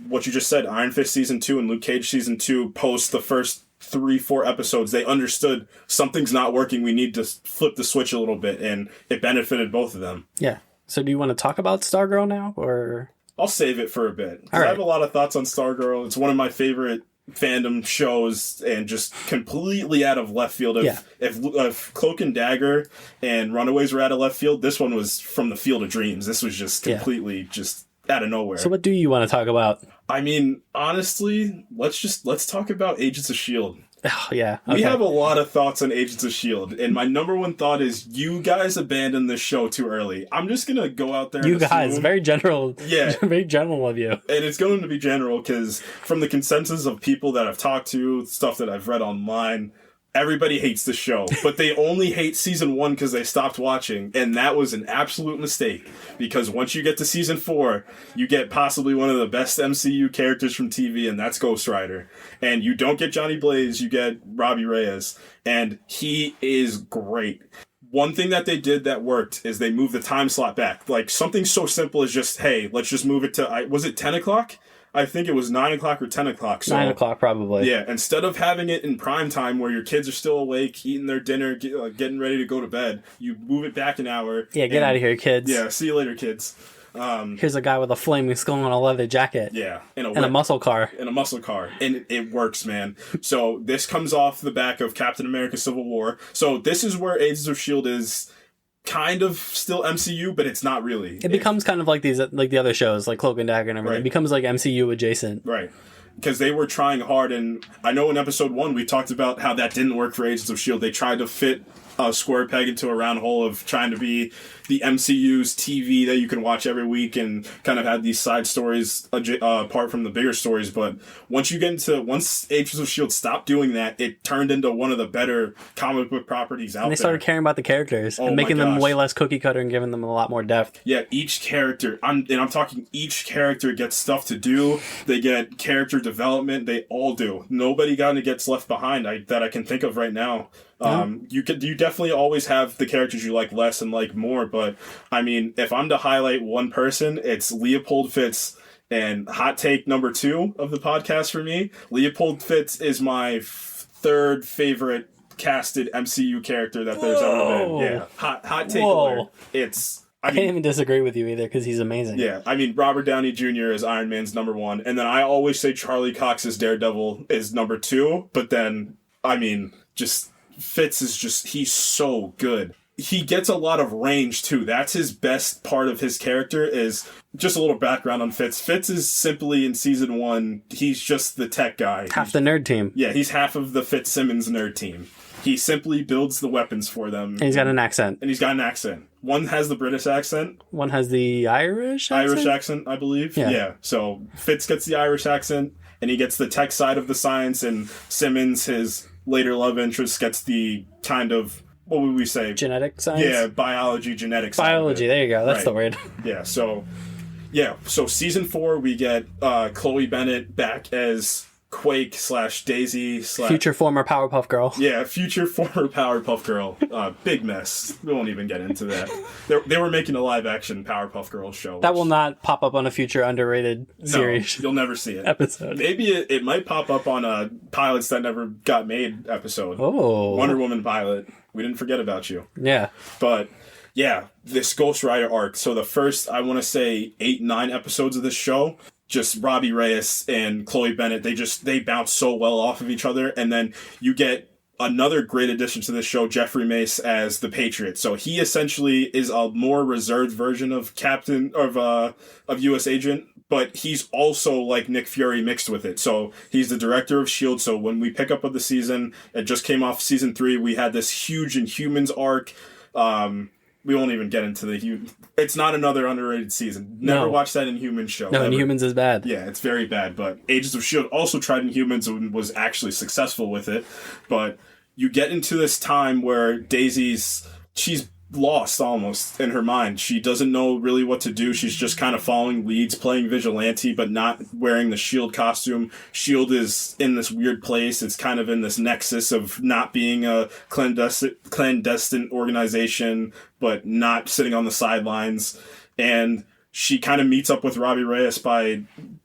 what you just said, Iron Fist season 2 and Luke Cage season 2, post the first 3-4 episodes, they understood something's not working, we need to flip the switch a little bit, and it benefited both of them. Yeah. So do you want to talk about Stargirl now, or? I'll save it for a bit. All right. I have a lot of thoughts on Stargirl. It's one of my favorite fandom shows and just completely out of left field. If Cloak and Dagger and Runaways were out of left field, this one was from the field of dreams. This was just completely just out of nowhere. So what do you want to talk about? I mean, honestly, let's talk about Agents of S.H.I.E.L.D. Oh, yeah. Okay. We have a lot of thoughts on Agents of S.H.I.E.L.D. And my number one thought is you guys abandoned this show too early. I'm just going to go out there You and guys, assume, very general. Yeah. Very general of you. And it's going to be general because from the consensus of people that I've talked to, stuff that I've read online, everybody hates the show, but they only hate season 1 because they stopped watching, and that was an absolute mistake. Because once you get to season 4, you get possibly one of the best MCU characters from TV, and that's Ghost Rider. And you don't get Johnny Blaze, you get Robbie Reyes, and he is great. One thing that they did that worked is they moved the time slot back. Like something so simple as just, hey, let's just move it to, was it 10 o'clock? I think it was 9 o'clock or 10 o'clock. So, 9 o'clock, probably. Yeah, instead of having it in prime time where your kids are still awake, eating their dinner, getting ready to go to bed, you move it back an hour. Yeah, get out of here, kids. Yeah, see you later, kids. Here's a guy with a flaming skull and a leather jacket. Yeah. And a muscle car. And a muscle car. And it works, man. So this comes off the back of Captain America Civil War. So this is where Agents of S.H.I.E.L.D. is kind of still MCU, but it's not really. It becomes kind of like these, like the other shows, like Cloak and Dagger and everything. Right. It becomes like MCU adjacent. Right. Because they were trying hard, and I know in episode 1 we talked about how that didn't work for Agents of S.H.I.E.L.D. They tried to fit a square peg into a round hole of trying to be the MCU's TV that you can watch every week and kind of had these side stories apart from the bigger stories. But once Agents of S.H.I.E.L.D. stopped doing that, it turned into one of the better comic book properties out there. And they started caring about the characters and making them way less cookie cutter and giving them a lot more depth. Yeah, each character, I'm talking each character gets stuff to do. They get character development. They all do. Nobody gets left behind that I can think of right now. You definitely always have the characters you like less and like more, but I mean, if I'm to highlight one person, it's Leopold Fitz. And hot take number 2 of the podcast for me, Leopold Fitz is my third favorite casted MCU character that there's ever been. Yeah, hot take alert. I can't even disagree with you either because he's amazing. Yeah, I mean, Robert Downey Jr. is Iron Man's number 1, and then I always say Charlie Cox's Daredevil is number 2, but then, I mean, just Fitz is he's so good. He gets a lot of range too. That's his best part of his character. Is just a little background on Fitz. Fitz is simply in season 1, he's just the tech guy. Half the nerd team. Yeah, he's half of the Fitzsimmons nerd team. He simply builds the weapons for them. And he's got an accent. One has the British accent. One has the Irish accent? Irish accent, I believe. Yeah. So Fitz gets the Irish accent, and he gets the tech side of the science, and Simmons, his later love interest, gets the kind of, what would we say? Genetic science? Yeah, biology, genetics. Biology, there you go. That's the word. Yeah, so season 4, we get Chloe Bennett back as Quake / Daisy / future former Powerpuff Girl. Yeah, future former Powerpuff Girl. Big mess. We won't even get into that. They were making a live action Powerpuff Girl show. That will not pop up on a future underrated series. No, you'll never see it. Episode. Maybe it might pop up on a Pilots That Never Got Made episode. Oh. Wonder Woman pilot. We didn't forget about you. Yeah. But yeah, this Ghost Rider arc. So the first, I want to say 8-9 episodes of this show, just Robbie Reyes and Chloe Bennett, they bounce so well off of each other. And then you get another great addition to this show, Jeffrey Mace as the Patriot. So he essentially is a more reserved version of of U.S. Agent, but he's also like Nick Fury mixed with it. So he's the director of S.H.I.E.L.D. So when we pick up of the season, it just came off season 3, we had this huge Inhumans arc. We won't even get into it's not another underrated season. Never watched that Inhumans show. No, ever. Inhumans is bad. Yeah, it's very bad. But Agents of S.H.I.E.L.D. also tried Inhumans and was actually successful with it. But you get into this time where she's lost almost in her mind. She doesn't know really what to do. She's just kind of following leads, playing vigilante, but not wearing the S.H.I.E.L.D. costume. S.H.I.E.L.D. is in this weird place. It's kind of in this nexus of not being a clandestine organization, but not sitting on the sidelines. And she kind of meets up with Robbie Reyes by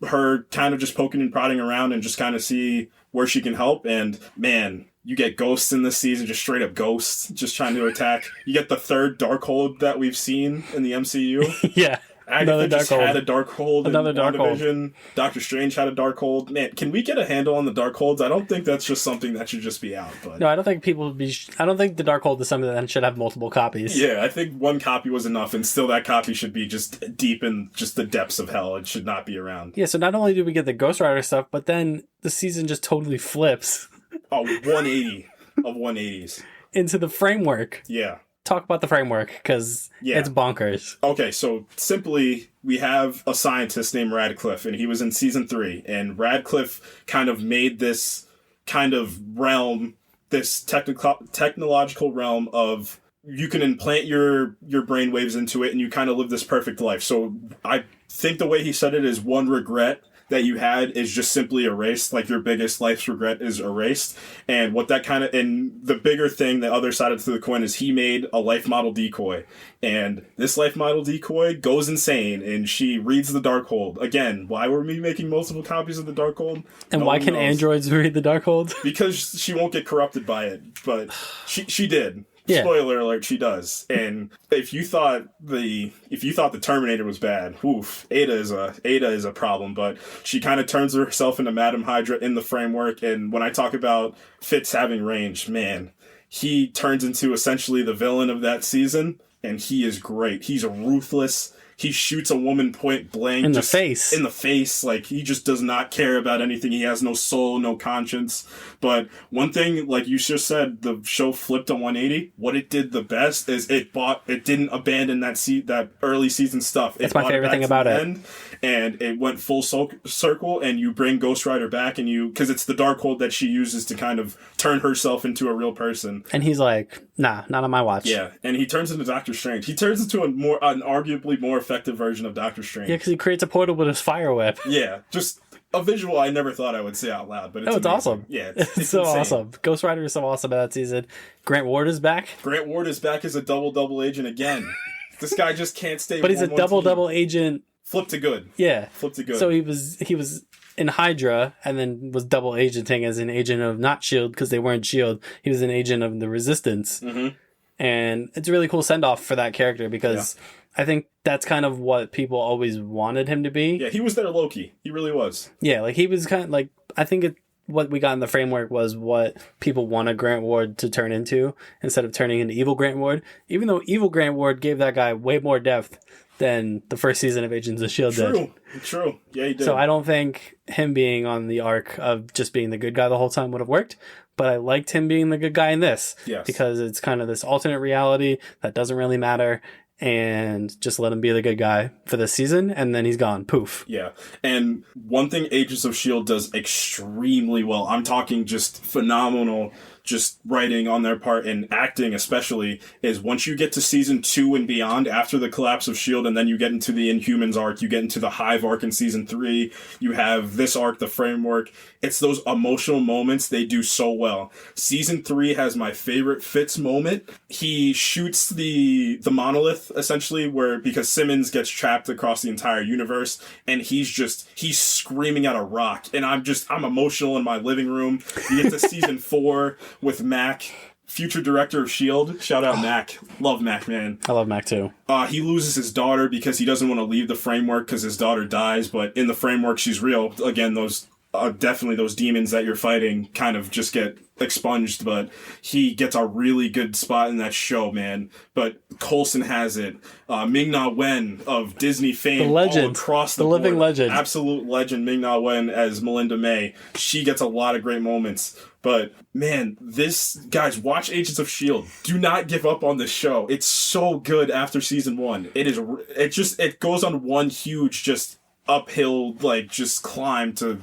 her kind of just poking and prodding around and just kind of see where she can help. And man, you get ghosts in this season, just straight up ghosts, just trying to attack. You get the third Darkhold that we've seen in the MCU. Yeah. Agatha just Darkhold. had a Darkhold. Another in Darkhold. WandaVision. Doctor Strange had a Darkhold. Man, can we get a handle on the Darkholds? I don't think that's just something that should just be out. But No, I don't think people would be. I don't think the Darkhold is something that should have multiple copies. yeah, I think one copy was enough, and still that copy should be just deep in just the depths of hell. It should not be around. Yeah, so not only do we get the Ghost Rider stuff, but then the season just totally flips A 180 of 180s. into the framework. Yeah. Talk about the framework, because Yeah. it's bonkers. Okay, so simply, we have a scientist named Radcliffe, and he was in season 3, and Radcliffe kind of made this kind of realm, this technological realm of you can implant your brainwaves into it, and you kind of live this perfect life. So I think the way he said it is one regret that you had is just simply erased, like your biggest life's regret is erased. And what that kind of, and the bigger thing, the other side of the coin, is he made a life model decoy. And this life model decoy goes insane, and she reads the Darkhold. Again, why were we making multiple copies of the Darkhold? And No why one can knows. androids read the Darkhold? Because she won't get corrupted by it, but she did. Yeah. Spoiler alert, she does. And if you thought the Terminator was bad, oof, Ada is a problem, but she kind of turns herself into Madam Hydra in the framework. And when I talk about Fitz having range, man, he turns into essentially the villain of that season, and he is great. He's ruthless. He shoots a woman point blank. In the face. In the face. Like, he just does not care about anything. He has no soul, no conscience. But one thing, like you just said, the show flipped on 180. What it did the best is it didn't abandon that early season stuff. That's my favorite thing about it. And it went full circle, and you bring Ghost Rider back, and because it's the Darkhold that she uses to kind of turn herself into a real person. And he's like, nah, not on my watch. Yeah, and he turns into Doctor Strange. He turns into an arguably more effective version of Doctor Strange. Yeah, because he creates a portal with his fire whip. Yeah, just a visual I never thought I would say out loud, but it's It's amazing. awesome. Yeah, It's so insane. awesome. Ghost Rider is so awesome in that season. Grant Ward is back. Grant Ward is back as a double agent again. This guy just can't stay. But he's a on one team. double agent. Flip to good. Yeah. Flip to good. So he was in Hydra and then was double agenting as an agent of not S.H.I.E.L.D. because they weren't S.H.I.E.L.D. He was an agent of the Resistance. Mm-hmm. And it's a really cool send-off for that character because I think that's kind of what people always wanted him to be. Yeah, he was their Loki. He really was. Yeah, like he was kind of like, I think what we got in the framework was what people wanted Grant Ward to turn into instead of turning into evil Grant Ward. Even though evil Grant Ward gave that guy way more depth than the first season of Agents of S.H.I.E.L.D. did. True. Yeah, he did. So I don't think him being on the arc of just being the good guy the whole time would have worked, but I liked him being the good guy in this. Yes. Because it's kind of this alternate reality that doesn't really matter, and just let him be the good guy for this season, and then he's gone. Poof. Yeah. And one thing Agents of S.H.I.E.L.D. does extremely well, I'm talking just phenomenal, just writing on their part and acting especially, is once you get to season 2 and beyond, after the collapse of S.H.I.E.L.D., and then you get into the Inhumans arc, you get into the Hive arc in season 3, you have this arc, the framework. It's those emotional moments they do so well. Season 3 has my favorite Fitz moment. He shoots the monolith, essentially, because Simmons gets trapped across the entire universe, and he's screaming at a rock, and I'm emotional in my living room. You get to season 4 with Mac, future director of S.H.I.E.L.D. Shout out Mac. Love Mac, man. I love Mac too. He loses his daughter because he doesn't want to leave the framework because his daughter dies, but in the framework she's real. Again, those definitely those demons that you're fighting kind of just get expunged, but he gets a really good spot in that show, man. But Coulson has it. Ming-Na Wen of Disney fame, the legend, all across the board. living legend, absolute legend. Ming-Na Wen as Melinda May. She gets a lot of great moments. But man, guys, watch Agents of S.H.I.E.L.D. Do not give up on this show. It's so good after season 1. It goes on one huge just uphill just climb to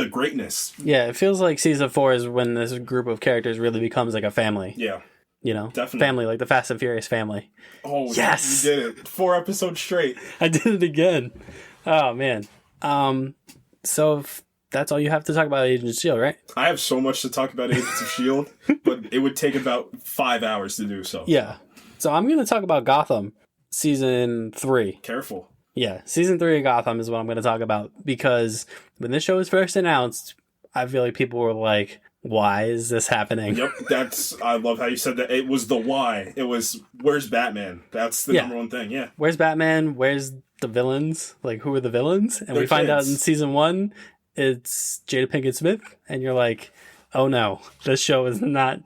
greatness. Yeah, it feels like season 4 is when this group of characters really becomes like a family. Yeah. You know? Definitely. Family, like the Fast and Furious family. Oh, yes! You did it. 4 episodes straight. I did it again. Oh, man. So if that's all you have to talk about Agents of S.H.I.E.L.D., right? I have so much to talk about Agents of S.H.I.E.L.D., but it would take about 5 hours to do so. Yeah. So I'm going to talk about Gotham season 3. Careful. Yeah, season 3 of Gotham is what I'm going to talk about, because when this show was first announced, I feel like people were like, why is this happening? Yep, I love how you said that. It was the why. It was, where's Batman? That's the number one thing, yeah. Where's Batman? Where's the villains, like who are the villains, and They're we find out in kids. season 1 it's Jada Pinkett Smith, and you're like, oh no, this show is not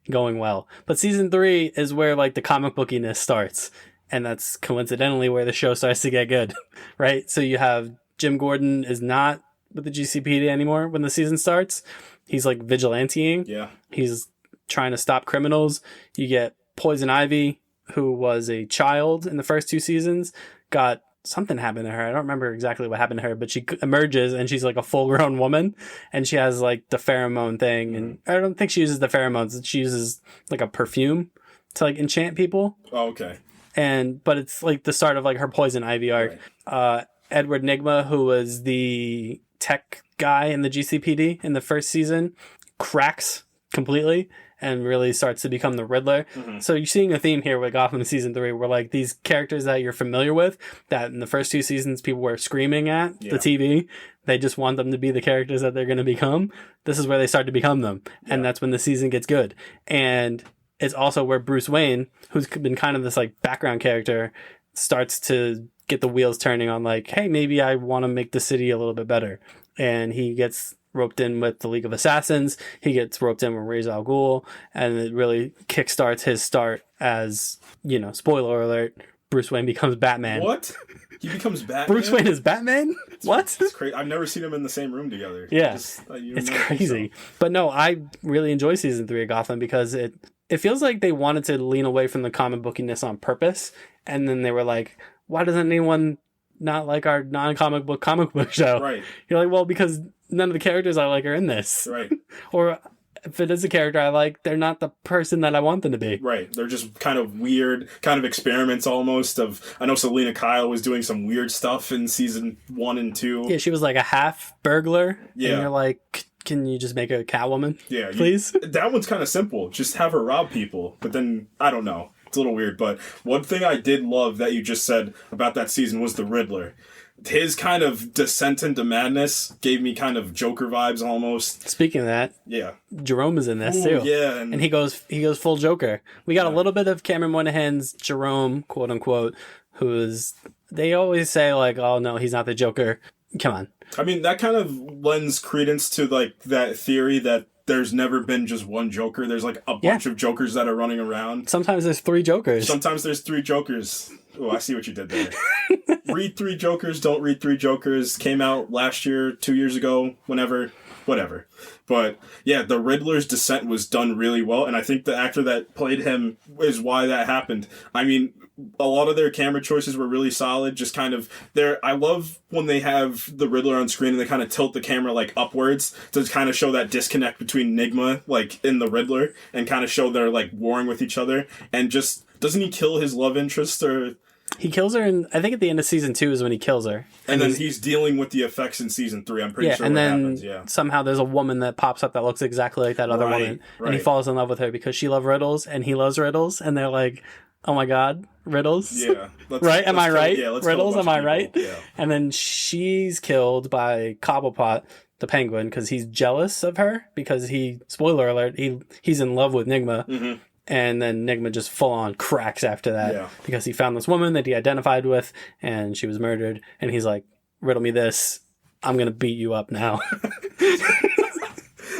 going well. But season 3 is where like the comic bookiness starts, and that's coincidentally where the show starts to get good. Right, so you have Jim Gordon is not with the GCPD anymore when the season starts. He's like vigilanteing. Yeah. He's trying to stop criminals. You get Poison Ivy, who was a child in the first 2 seasons, got something happened to her. I don't remember exactly what happened to her, but she emerges and she's like a full grown woman, and she has like the pheromone thing. And I don't think she uses the pheromones. She uses like a perfume to like enchant people. Oh, okay. But it's like the start of like her Poison Ivy arc. Right. Edward Nygma, who was the tech guy in the GCPD in the first season, cracks completely and really starts to become the Riddler. Mm-hmm. So you're seeing a theme here with Gotham season 3 where like these characters that you're familiar with, that in the first 2 seasons people were screaming at the TV, they just want them to be the characters that they're going to become. This is where they start to become them. Yeah. And that's when the season gets good. And it's also where Bruce Wayne, who's been kind of this like background character, starts to get the wheels turning on like, hey, maybe I want to make the city a little bit better. And he gets roped in with the League of Assassins. He gets roped in with Ra's al Ghul, and it really kickstarts his start as, you know, spoiler alert, Bruce Wayne becomes Batman. What? He becomes Batman? Bruce Wayne is Batman? What? It's crazy. I've never seen them in the same room together. Yeah. It's crazy. So. But no, I really enjoy season 3 of Gotham because it feels like they wanted to lean away from the comic bookiness on purpose, and then they were like, why doesn't anyone not like our non-comic book comic book show? Right. You're like, well, because none of the characters I like are in this. Right. Or if it is a character I like, they're not the person that I want them to be. Right. They're just kind of weird, kind of experiments almost of, I know Selena Kyle was doing some weird stuff in season 1 and 2. Yeah, she was like a half burglar. Yeah. And you're like, can you just make a Catwoman? Yeah. Please? That one's kind of simple. Just have her rob people. But then, I don't know. It's a little weird. But one thing I did love that you just said about that season was the Riddler. His kind of descent into madness gave me kind of Joker vibes almost. Speaking of that, yeah, Jerome is in this too. Yeah, and he goes full Joker. We got a little bit of Cameron Monaghan's Jerome, quote unquote, who is, they always say like, oh no, he's not the Joker. Come on. I mean, that kind of lends credence to like that theory that there's never been just one Joker. There's like a bunch of Jokers that are running around. Sometimes there's 3 Jokers. Sometimes there's 3 Jokers. Oh, I see what you did there. Read 3 Jokers, don't read 3 Jokers. Came out last year, 2 years ago, whatever. But yeah, the Riddler's descent was done really well, and I think the actor that played him is why that happened. I mean, a lot of their camera choices were really solid. Just kind of I love when they have the Riddler on screen and they kind of tilt the camera like upwards to kind of show that disconnect between Nygma, like in the Riddler, and kind of show they're like warring with each other. And just, doesn't he kill his love interest or? He kills her, and I think at the end of season 2 is when he kills her. And then he's dealing with the effects in season 3. I'm pretty sure and what then happens. Yeah. Somehow there's a woman that pops up that looks exactly like that other woman, and he falls in love with her because she loves riddles and he loves riddles, and they're like, oh my god, riddles. Yeah. Right? Am I right? Yeah, riddles, am I right? Yeah. And then she's killed by Cobblepot, the penguin, because he's jealous of her because spoiler alert, he's in love with Nygma. Mm-hmm. And then Nygma just full on cracks after that because he found this woman that he identified with and she was murdered. And he's like, riddle me this. I'm going to beat you up now.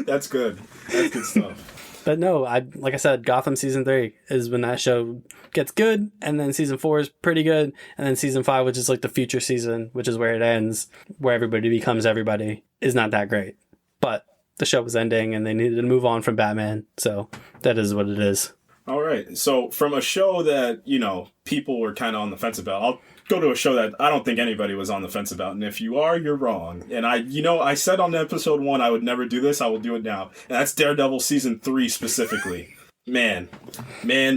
That's good. That's good stuff. But no, like I said, Gotham season 3 is when that show gets good. And then season 4 is pretty good. And then season 5, which is like the future season, which is where it ends, where everybody becomes everybody, is not that great. But the show was ending and they needed to move on from Batman, so that is what it is. All right, so from a show that, you know, people were kind of on the fence about, I'll go to a show that I don't think anybody was on the fence about, and if you are, you're wrong. And I said on episode 1 I would never do this, I will do it now, and that's Daredevil season 3 specifically. Man,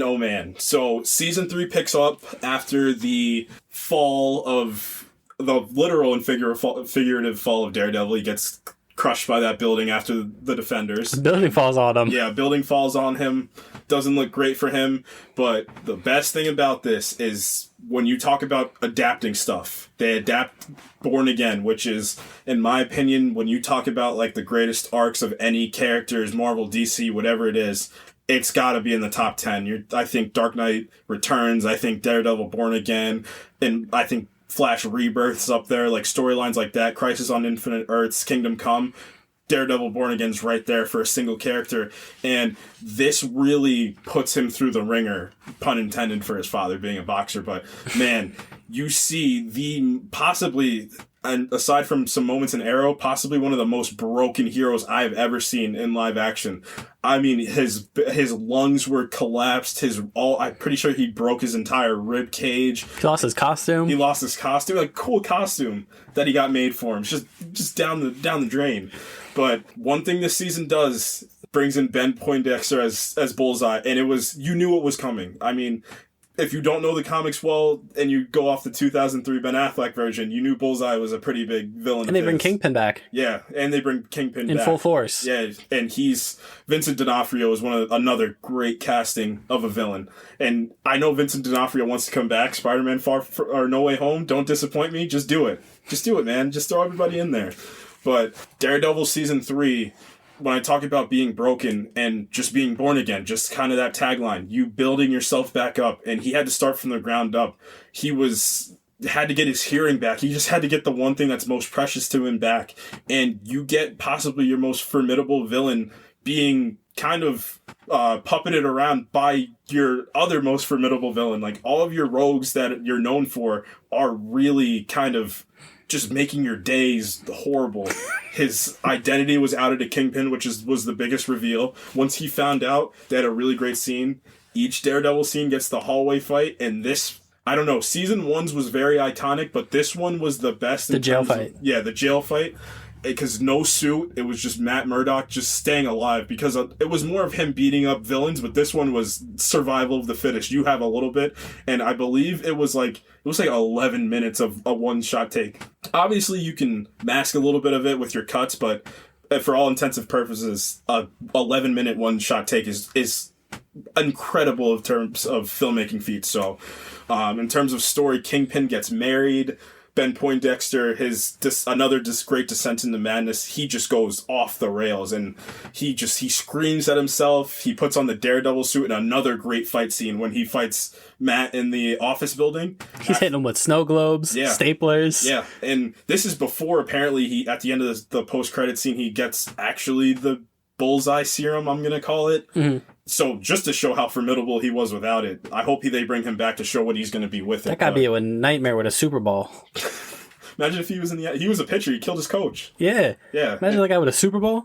oh man. So season 3 picks up after the fall of, the literal and figurative fall of Daredevil. He gets crushed by that building after the Defenders. The building falls on him. Yeah, building falls on him. Doesn't look great for him. But the best thing about this is when you talk about adapting stuff, they adapt Born Again, which is, in my opinion, when you talk about like the greatest arcs of any characters, Marvel, DC, whatever it is, it's got to be in the top 10. I think Dark Knight Returns, I think Daredevil Born Again, and I think Flash Rebirth's up there, like storylines like that, Crisis on Infinite Earths, Kingdom Come. Daredevil Born Again's right there for a single character, and this really puts him through the ringer, pun intended for his father being a boxer, but man, you see the possibly, and aside from some moments in Arrow, possibly one of the most broken heroes I've ever seen in live action. I mean, his lungs were collapsed. I'm pretty sure he broke his entire rib cage. He lost his costume. A cool costume that he got made for him. Just down the drain. But one thing this season brings in Ben Poindexter as Bullseye, and you knew what was coming. I mean, if you don't know the comics well and you go off the 2003 Ben Affleck version, you knew Bullseye was a pretty big villain. And they bring Kingpin back. Yeah, and they bring Kingpin back. In full force. Yeah, and Vincent D'Onofrio is another great casting of a villain. And I know Vincent D'Onofrio wants to come back. Spider-Man No Way Home, don't disappoint me. Just do it. Just do it, man. Just throw everybody in there. But Daredevil Season 3, when I talk about being broken and just being born again, just kind of that tagline, you building yourself back up, and he had to start from the ground up. He had to get his hearing back. He just had to get the one thing that's most precious to him back. And you get possibly your most formidable villain being kind of puppeted around by your other most formidable villain. Like, all of your rogues that you're known for are really kind of just making your days horrible. His identity was outed to Kingpin, which was the biggest reveal. Once he found out, they had a really great scene. Each Daredevil scene gets the hallway fight, and this, I don't know, Season 1's was very iconic, but this one was the best. The jail fight. The jail fight. Because no suit, it was just Matt Murdock just staying alive, because it was more of him beating up villains, but this one was survival of the fittest. You have a little bit, and I believe it was like 11 minutes of a one-shot take. Obviously, you can mask a little bit of it with your cuts, but for all intensive purposes, a 11-minute one-shot take is incredible in terms of filmmaking feats. So, in terms of story, Kingpin gets married. Ben Poindexter, another great descent into madness, he just goes off the rails, and he screams at himself. He puts on the Daredevil suit, and another great fight scene when he fights Matt in the office building. He's hitting him with snow globes, staplers. Yeah, and this is before, apparently, he, at the end of the post-credit scene, he gets actually the Bullseye serum, I'm going to call it. Mm-hmm. So just to show how formidable he was without it, I hope they bring him back to show what he's going to be with it. That gotta be a nightmare with a Super Bowl. Imagine if he was a pitcher, he killed his coach. Yeah. Yeah. Imagine that guy with a Super Bowl.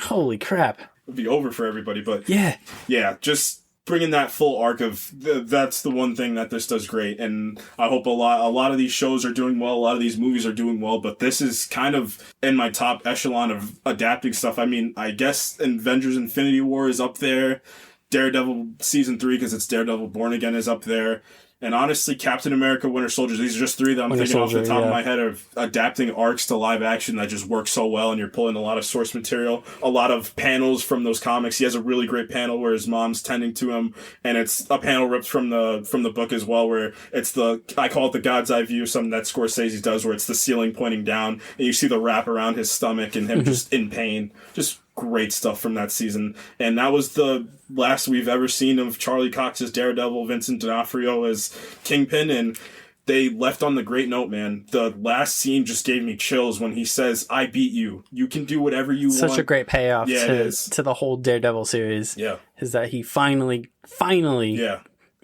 Holy crap. It'd be over for everybody, but yeah, just bringing that full arc of that's the one thing that this does great, and I hope a lot of these shows are doing well, a lot of these movies are doing well, but this is kind of in my top echelon of adapting stuff. I mean, I guess Avengers Infinity War is up there, Daredevil Season 3, because it's Daredevil Born Again, is up there. And honestly, Captain America, Winter Soldier, these are just three that I'm thinking off the top of my head of adapting arcs to live action that just work so well, and you're pulling a lot of source material, a lot of panels from those comics. He has a really great panel where his mom's tending to him, and it's a panel ripped from the book as well, where it's I call it the God's Eye view, something that Scorsese does, where it's the ceiling pointing down, and you see the wrap around his stomach and him just in pain. Just great stuff from that season. And that was the last we've ever seen of Charlie Cox as Daredevil, Vincent D'Onofrio as Kingpin, and they left on the great note, man. The last scene just gave me chills when he says, "I beat you. You can do whatever you want." Such a great payoff to the whole Daredevil series. Yeah. Is that he finally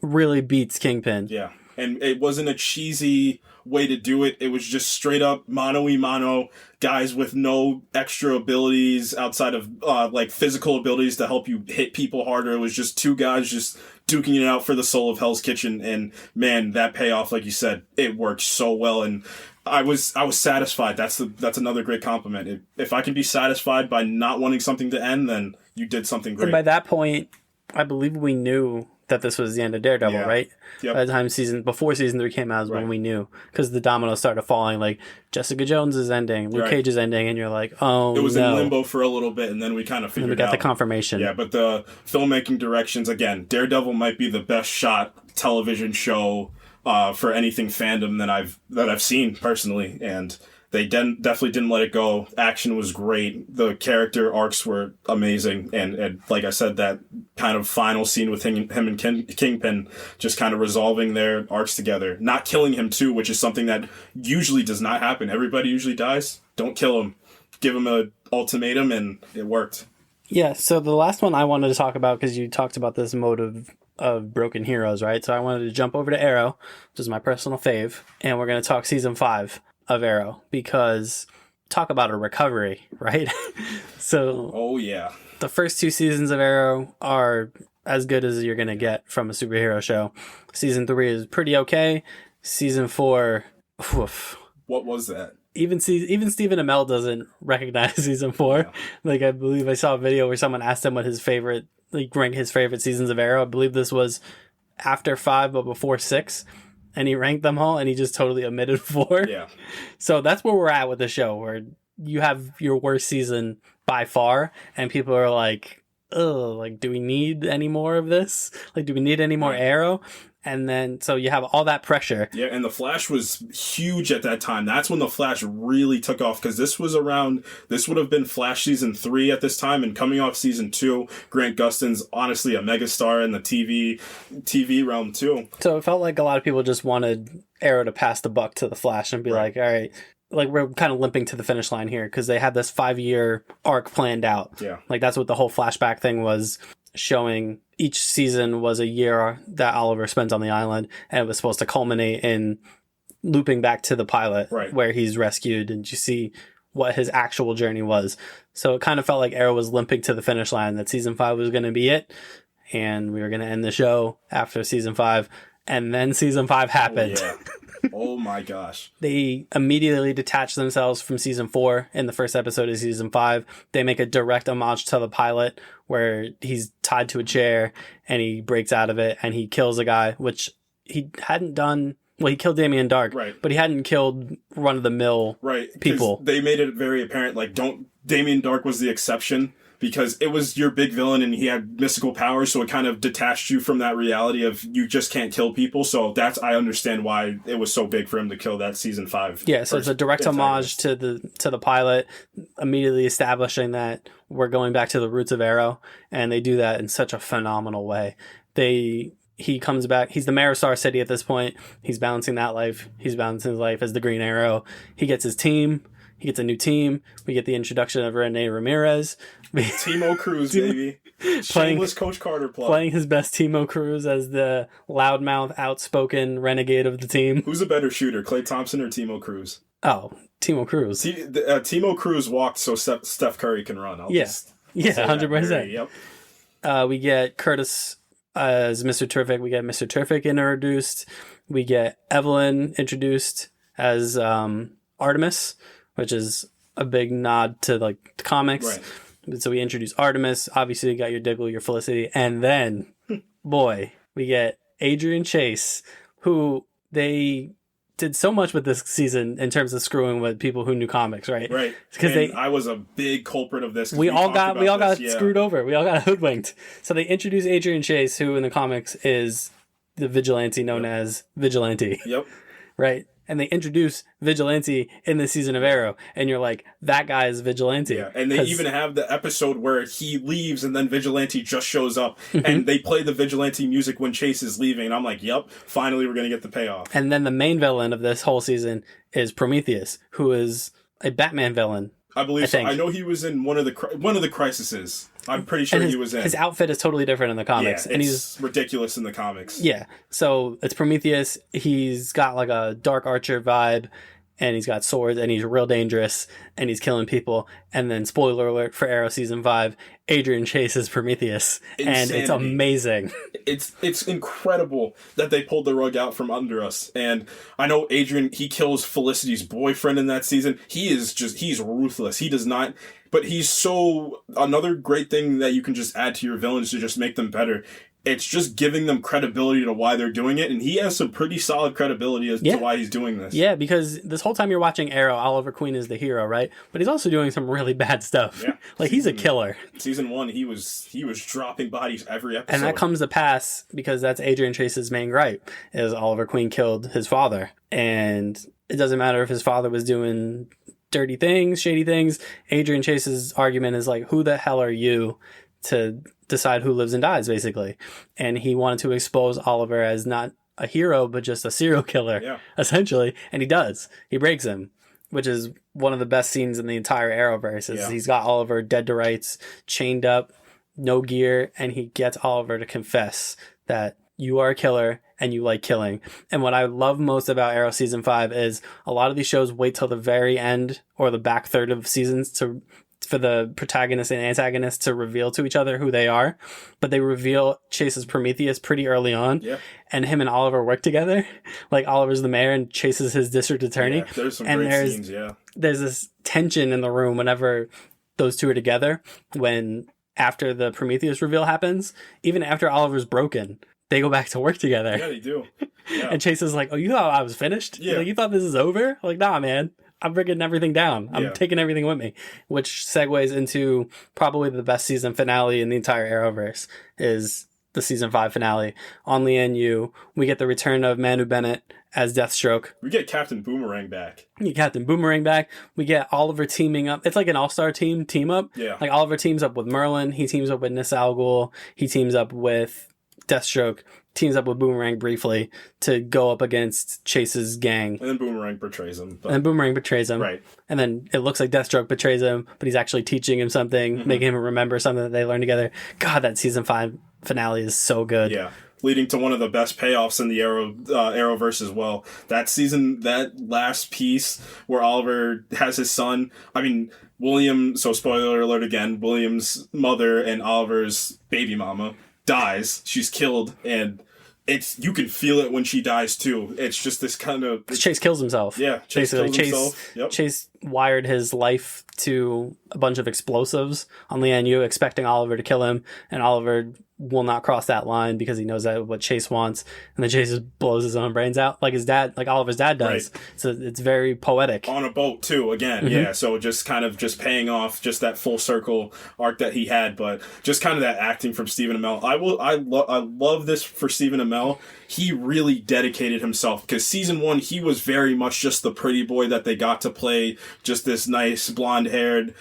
really beats Kingpin. Yeah. And it wasn't a cheesy way to do it. It was just straight up mano-y-mano, guys with no extra abilities outside of like physical abilities to help you hit people harder. It was just two guys just duking it out for the soul of Hell's Kitchen, and man, that payoff, like you said, it worked so well, and I was satisfied. That's another great compliment. If I can be satisfied by not wanting something to end, then you did something great. And by that point, I believe we knew that this was the end of Daredevil, right? Yep. By the time before season 3 came out is when we knew, because the dominoes started falling. Like, Jessica Jones is ending, Luke Cage is ending, and you're like, oh, it was in limbo for a little bit, and then we kind of figured it out. We got the confirmation. Yeah, but the filmmaking directions, again, Daredevil might be the best shot television show for anything fandom that I've seen personally, and They definitely didn't let it go. Action was great. The character arcs were amazing. And like I said, that kind of final scene with him and Kingpin just kind of resolving their arcs together. Not killing him, too, which is something that usually does not happen. Everybody usually dies. Don't kill him. Give him an ultimatum, and it worked. Yeah, so the last one I wanted to talk about, because you talked about this mode of broken heroes, right? So I wanted to jump over to Arrow, which is my personal fave, and we're going to talk season 5 of Arrow, because talk about a recovery, right? So oh yeah, the first 2 seasons of Arrow are as good as you're going to get from a superhero show. Season 3 is pretty okay. Season 4, woof. What was that? Even Stephen Amell doesn't recognize season 4. Yeah. Like, I believe I saw a video where someone asked him what his favorite, like, rank his favorite seasons of Arrow. I believe this was after 5 but before 6. And he ranked them all, and he just totally omitted 4. Yeah. So that's where we're at with the show, where you have your worst season by far, and people are like, oh, like, do we need any more of this? Like, do we need any more Arrow? And then, so you have all that pressure. Yeah, and The Flash was huge at that time. That's when The Flash really took off, because this would have been Flash season 3 at this time, and coming off season 2, Grant Gustin's honestly a megastar in the TV realm too. So it felt like a lot of people just wanted Arrow to pass the buck to The Flash and be like, all right, like, we're kind of limping to the finish line here, because they had this 5-year arc planned out. Yeah. Like, that's what the whole flashback thing was, showing each season was a year that Oliver spent on the island, and it was supposed to culminate in looping back to the pilot, where he's rescued, and you see what his actual journey was. So it kind of felt like Arrow was limping to the finish line, that season 5 was going to be it, and we were going to end the show after season 5, and then season 5 happened. Oh, yeah. Oh my gosh. They immediately detach themselves from season 4 in the first episode of season 5. They make a direct homage to the pilot, where he's tied to a chair and he breaks out of it and he kills a guy, which he hadn't done. Well, he killed Damien Dark, but he hadn't killed run-of-the-mill people. They made it very apparent, like, Damien Dark was the exception, because it was your big villain and he had mystical powers, so it kind of detached you from that reality of you just can't kill people. So I understand why it was so big for him to kill that season 5. Yeah, so it's a direct homage to the pilot, immediately establishing that we're going back to the roots of Arrow, and they do that in such a phenomenal way. He comes back. He's the mayor of Star City at this point. He's balancing that life. He's balancing his life as the Green Arrow. He gets his team. He gets a new team. We get the introduction of Rene Ramirez. Timo Cruz, baby. Shameless Coach Carter plug. Playing his best Timo Cruz as the loudmouth, outspoken renegade of the team. Who's a better shooter, Klay Thompson or Timo Cruz? Oh, Timo Cruz. Timo Cruz walked so Steph Curry can run. Yeah, 100%. Yep. We get Curtis as Mr. Terrific. We get Mr. Terrific introduced. We get Evelyn introduced as Artemis, which is a big nod to, like, the comics. Right. So we introduce Artemis. Obviously, you got your Diggle, your Felicity. And then, boy, we get Adrian Chase, who they did so much with this season in terms of screwing with people who knew comics, right? Right. Because I was a big culprit of this. We all got screwed over. We all got hoodwinked. So they introduced Adrian Chase, who in the comics is the vigilante known as Vigilante. Yep. Right. And they introduce Vigilante in the season of Arrow, and you're like, that guy is Vigilante. Yeah, and they even have the episode where he leaves and then Vigilante just shows up, and they play the Vigilante music when Chase is leaving, and I'm like, yep, finally we're going to get the payoff. And then the main villain of this whole season is Prometheus, who is a Batman villain. I believe so. I know he was in one of the Crises. I'm pretty sure he was in. His outfit is totally different in the comics. Yeah, and he's ridiculous in the comics. Yeah. So it's Prometheus. He's got like a Dark Archer vibe, and he's got swords, and he's real dangerous, and he's killing people. And then, spoiler alert for Arrow Season 5, Adrian Chase is Prometheus. Insanity. And it's amazing. It's incredible that they pulled the rug out from under us. And I know Adrian, he kills Felicity's boyfriend in that season. He's ruthless. He does not... But another great thing that you can just add to your villains to just make them better, it's just giving them credibility to why they're doing it, and he has some pretty solid credibility as to why he's doing this. Yeah, because this whole time you're watching Arrow, Oliver Queen is the hero, right? But he's also doing some really bad stuff. Yeah. Like, he's a killer. Season 1, he was dropping bodies every episode. And that comes to pass because that's Adrian Chase's main gripe, is Oliver Queen killed his father. And it doesn't matter if his father was doing dirty things, shady things. Adrian Chase's argument is like, who the hell are you to decide who lives and dies, basically? And he wanted to expose Oliver as not a hero, but just a serial killer, essentially. And he does. He breaks him, which is one of the best scenes in the entire Arrowverse. He's got Oliver dead to rights, chained up, no gear, and he gets Oliver to confess that you are a killer and you like killing. And what I love most about Arrow season 5 is a lot of these shows wait till the very end or the back third of seasons for the protagonist and antagonist to reveal to each other who they are. But they reveal Chase's Prometheus pretty early on. Yeah. And him and Oliver work together. Like, Oliver's the mayor and Chase is his district attorney. Yeah, there's some great scenes, There's this tension in the room whenever those two are together. When after the Prometheus reveal happens, even after Oliver's broken, they go back to work together. Yeah, they do. Yeah. And Chase is like, oh, you thought I was finished? Yeah. Like, you thought this is over? Like, nah, man. I'm bringing everything down. I'm taking everything with me. Which segues into probably the best season finale in the entire Arrowverse is the season 5 finale. On the NU, we get the return of Manu Bennett as Deathstroke. We get Captain Boomerang back. We get Oliver teaming up. It's like an all-star team up. Yeah. Like, Oliver teams up with Merlin. He teams up with Nis Al Ghul. He teams up with Deathstroke. Teams up with Boomerang briefly to go up against Chase's gang. And then Boomerang betrays him. Right. And then it looks like Deathstroke betrays him, but he's actually teaching him something, making him remember something that they learned together. God, that season 5 finale is so good. Yeah. Leading to one of the best payoffs in the Arrowverse as well. That season, that last piece where Oliver has his son. I mean, William, so spoiler alert again, William's mother and Oliver's baby mama dies. She's killed, and you can feel it when she dies too. It's just this kind of Chase kills himself. Yeah, Chase kills himself. Yep. Chase wired his life to a bunch of explosives on the NU, expecting Oliver to kill him, and Oliver will not cross that line because he knows that what Chase wants, and then Chase just blows his own brains out like Oliver's dad does. Right. So it's very poetic. On a boat too, again. Mm-hmm. Yeah, so just kind of just paying off just that full circle arc that he had, but just kind of that acting from Stephen Amell. I love this for Stephen Amell. He really dedicated himself because season 1 he was very much just the pretty boy that they got to play, just this nice blonde-haired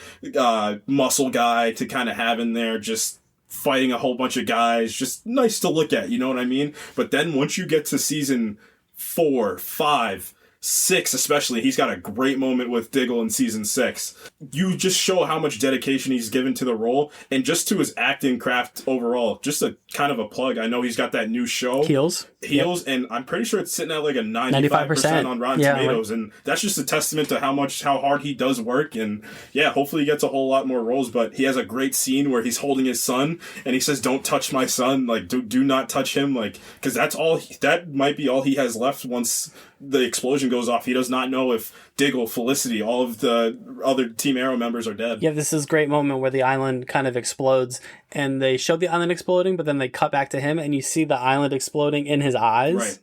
muscle guy to kind of have in there, just fighting a whole bunch of guys, just nice to look at, you know what I mean? But then once you get to season 4, 5, 6 especially, he's got a great moment with Diggle in season 6. You just show how much dedication he's given to the role and just to his acting craft overall. Just a kind of a plug. I know he's got that new show. Heels, yep. And I'm pretty sure it's sitting at like a 95% on Rotten Tomatoes. And that's just a testament to how hard he does work. And yeah, hopefully he gets a whole lot more roles, but he has a great scene where he's holding his son and he says, "Don't touch my son." Like, do not touch him. Like, cause that might be all he has left once the explosion goes off. He does not know if Diggle, Felicity, all of the other Team Arrow members are dead. Yeah, this is a great moment where the island kind of explodes, and they show the island exploding, but then they cut back to him, and you see the island exploding in his eyes. Right.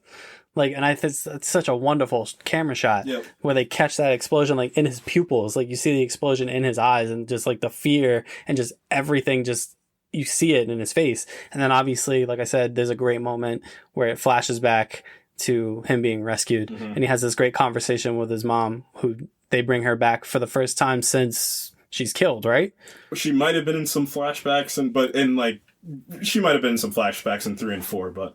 Like, and I think it's such a wonderful camera shot. Yep. Where they catch that explosion, like, in his pupils. Like, you see the explosion in his eyes, and just, like, the fear, and just everything just... You see it in his face. And then, obviously, like I said, there's a great moment where it flashes back to him being rescued, and he has this great conversation with his mom, who they bring her back for the first time since she's killed, right? She might have been in some flashbacks, she might have been in some flashbacks in 3 and 4, but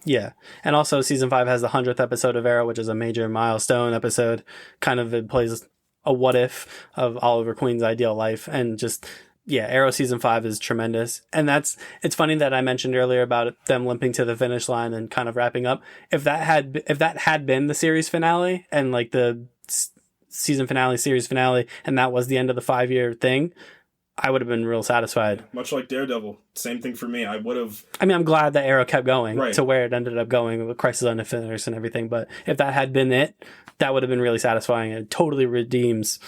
yeah. And also season 5 has the 100th episode of Arrow, which is a major milestone episode. Kind of, it plays a what if of Oliver Queen's ideal life, and just... Yeah, Arrow season 5 is tremendous. And it's funny that I mentioned earlier about them limping to the finish line and kind of wrapping up. If that had been the series finale and like the season finale, series finale, and that was the end of the 5-year thing, I would have been real satisfied. Much like Daredevil. Same thing for me. I would have... I mean, I'm glad that Arrow kept going to where it ended up going with Crisis on Infinite Earths and everything. But if that had been it, that would have been really satisfying. It totally redeems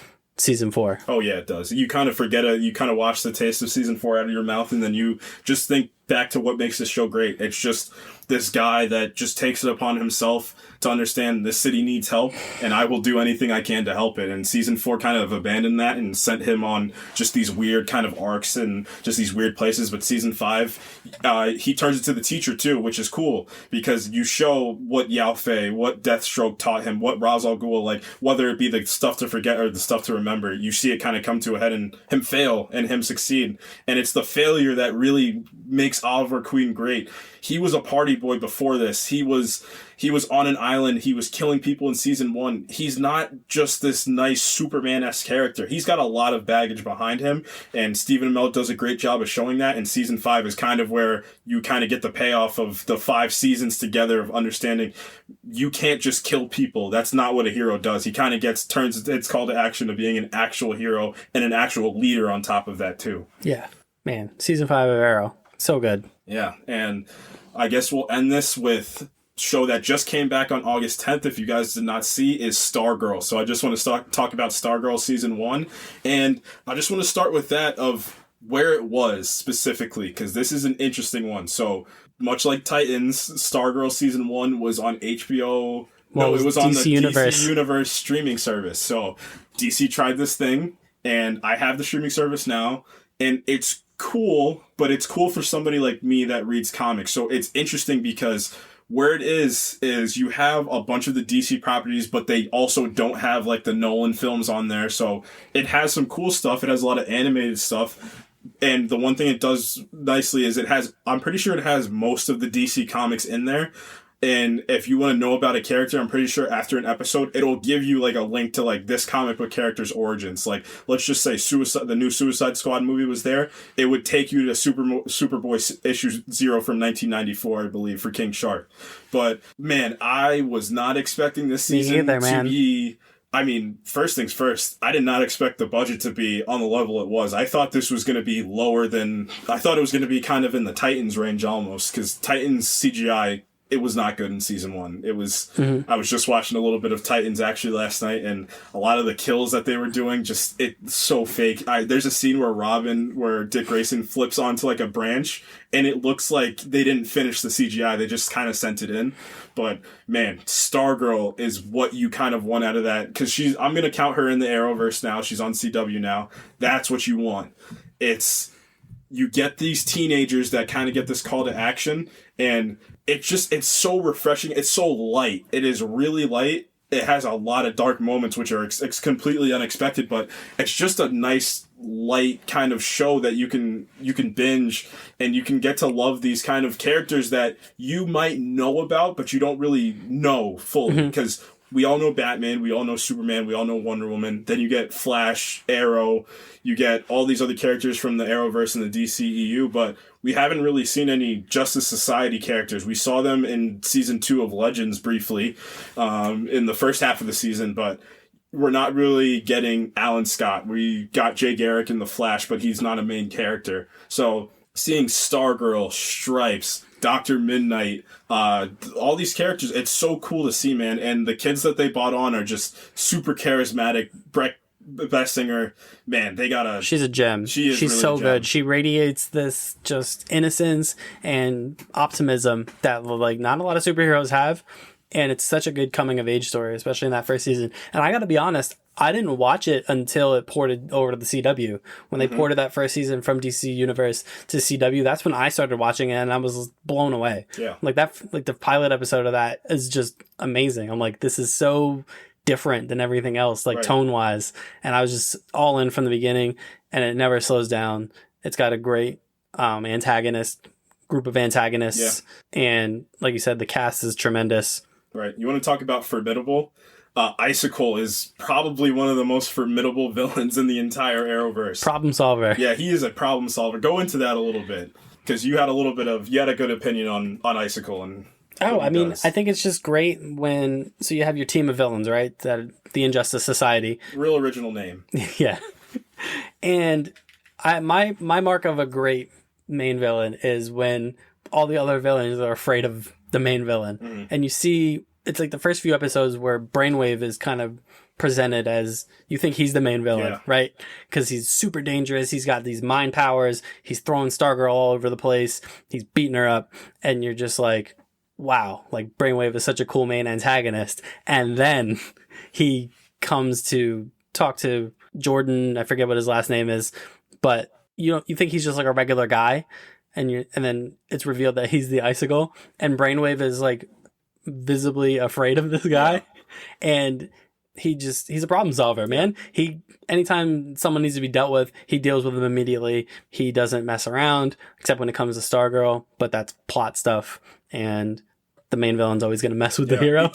season 4. Oh yeah, it does. You kind of forget it. You kind of wash the taste of season 4 out of your mouth, and then you just think back to what makes this show great. It's just this guy that just takes it upon himself to understand the city needs help, and I will do anything I can to help it. And season 4 kind of abandoned that and sent him on just these weird kind of arcs and just these weird places. But season 5, he turns into the teacher too, which is cool because you show what Yao Fei, what Deathstroke taught him, what Ra's al Ghul, like whether it be the stuff to forget or the stuff to remember, you see it kind of come to a head and him fail and him succeed. And it's the failure that really makes Oliver Queen great. He was a party boy before this. He was on an island. He was killing people in season 1. He's not just this nice Superman-esque character. He's got a lot of baggage behind him, and Stephen Amell does a great job of showing that. And season 5 is kind of where you kind of get the payoff of the 5 seasons together of understanding you can't just kill people. That's not what a hero does. He kind of turns its call to action to being an actual hero and an actual leader on top of that too. Yeah, man. Season 5 of Arrow. So good. Yeah, and I guess we'll end this with show that just came back on August 10th, if you guys did not see, is Stargirl. So I just want to talk about Stargirl season 1, and I just want to start with that of where it was specifically, because this is an interesting one. So much like Titans, Stargirl season 1 was on HBO. Well, it was on the Universe. DC Universe streaming service. So DC tried this thing, and I have the streaming service now, and it's cool, but it's cool for somebody like me that reads comics. So it's interesting because where it is you have a bunch of the DC properties, but they also don't have like the Nolan films on there. So it has some cool stuff. It has a lot of animated stuff. And the one thing it does nicely is I'm pretty sure it has most of the DC comics in there. And if you want to know about a character, I'm pretty sure after an episode, it'll give you like a link to like this comic book character's origins. Like, let's just say the new Suicide Squad movie was there. It would take you to Superboy issue 0 from 1994, I believe, for King Shark. But man, I was not expecting this season to be. I mean, first things first, I did not expect the budget to be on the level it was. I thought this was going to be lower than. I thought it was going to be kind of in the Titans range almost, because Titans CGI. It was not good in season 1. It was, I was just watching a little bit of Titans actually last night, and a lot of the kills that they were doing, it's so fake. There's a scene where Dick Grayson flips onto like a branch, and it looks like they didn't finish the CGI. They just kind of sent it in. But man, Stargirl is what you kind of want out of that, because I'm going to count her in the Arrowverse now. She's on CW now. That's what you want. You get these teenagers that kind of get this call to action, and it's so refreshing. It's so light. It is really light. It has a lot of dark moments, which are completely unexpected, but it's just a nice, light kind of show that you can binge, and you can get to love these kind of characters that you might know about, but you don't really know fully, because we all know Batman, we all know Superman, we all know Wonder Woman. Then you get Flash, Arrow, you get all these other characters from the Arrowverse and the DCEU, but we haven't really seen any Justice Society characters. We saw them in season 2 of Legends briefly, in the first half of the season, but we're not really getting Alan Scott. We got Jay Garrick in the Flash, but he's not a main character. So seeing Stargirl, Stripes, Dr. Midnight, all these characters, it's so cool to see, man. And the kids that they brought on are just super charismatic. Brett Bessinger, man, she's a gem. She's really so good. She radiates this just innocence and optimism that like not a lot of superheroes have. And it's such a good coming of age story, especially in that first season. And I got to be honest, I didn't watch it until it ported over to the CW. When they ported that first season from DC Universe to CW, that's when I started watching it, and I was blown away. Yeah. Like the pilot episode of that is just amazing. I'm like, this is so different than everything else, like tone wise. And I was just all in from the beginning, and it never slows down. It's got a great group of antagonists. Yeah. And like you said, the cast is tremendous. Right. You want to talk about formidable? Icicle is probably one of the most formidable villains in the entire Arrowverse. Problem solver. Yeah, he is a problem solver. Go into that a little bit, because you had a good opinion on Icicle. And I think it's just great so you have your team of villains, right? The Injustice Society. Real original name. Yeah. And my mark of a great main villain is when all the other villains are afraid of the main villain. And you see it's like the first few episodes where Brainwave is kind of presented as you think he's the main villain, Yeah. right? Because he's super dangerous. He's got these mind powers. He's throwing Stargirl all over the place. He's beating her up. And you're just like, wow, like Brainwave is such a cool main antagonist. And then he comes to talk to Jordan. I forget what his last name is, but you think he's just like a regular guy. And then it's revealed that he's the Icicle. And Brainwave is like visibly afraid of this guy. Yeah. And he's a problem solver, man. Anytime someone needs to be dealt with, he deals with them immediately. He doesn't mess around, except when it comes to Stargirl, but that's plot stuff. And the main villain's always going to mess with the hero.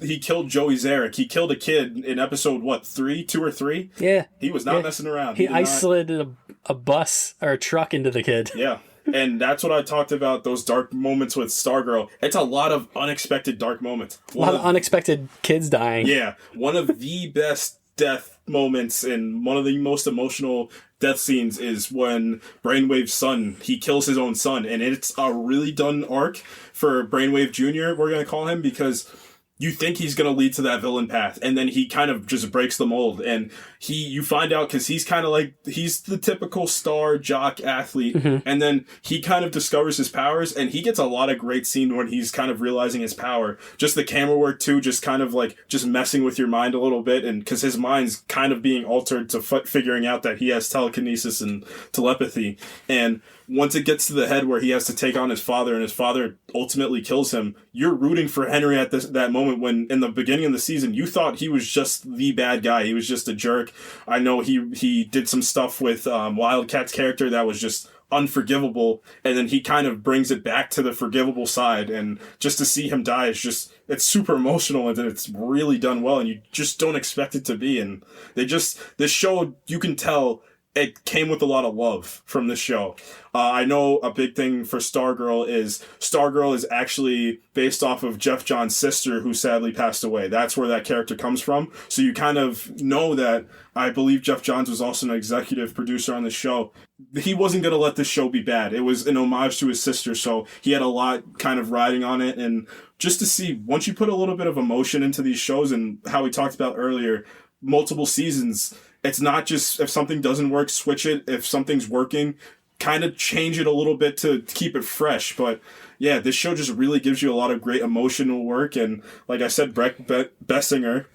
He killed Joey Zarek. He killed a kid in episode, 2 or 3? Yeah. He was not messing around. He isolated a bus or a truck into the kid. Yeah. And that's what I talked about, those dark moments with Stargirl. It's a lot of unexpected dark moments. A lot of unexpected kids dying. Yeah. One of the best death moments and one of the most emotional death scenes is when Brainwave's son, he kills his own son. And it's a really done arc for Brainwave Jr., we're going to call him, because you think he's going to lead to that villain path, and then he kind of just breaks the mold. And you find out, because he's kind of like, he's the typical star jock athlete, and then he kind of discovers his powers, and he gets a lot of great scene when he's kind of realizing his power. Just the camera work too, just kind of like just messing with your mind a little bit, and because his mind's kind of being altered to figuring out that he has telekinesis and telepathy. And once it gets to the head where he has to take on his father and his father ultimately kills him, you're rooting for Henry at that moment, when in the beginning of the season you thought he was just the bad guy. He was just a jerk. I know he did some stuff with Wildcat's character that was just unforgivable, and then he kind of brings it back to the forgivable side, and just to see him die is just, it's super emotional, and it's really done well, and you just don't expect it to be. And this show, you can tell it came with a lot of love from this show. I know a big thing for Stargirl is actually based off of Jeff Johns' sister, who sadly passed away. That's where that character comes from. So you kind of know that. I believe Jeff Johns was also an executive producer on the show. He wasn't going to let this show be bad. It was an homage to his sister, so he had a lot kind of riding on it. And just to see, once you put a little bit of emotion into these shows, and how we talked about earlier, multiple seasons, it's not just if something doesn't work, switch it. If something's working, kind of change it a little bit to keep it fresh. But yeah, this show just really gives you a lot of great emotional work. And like I said, Breck Bessinger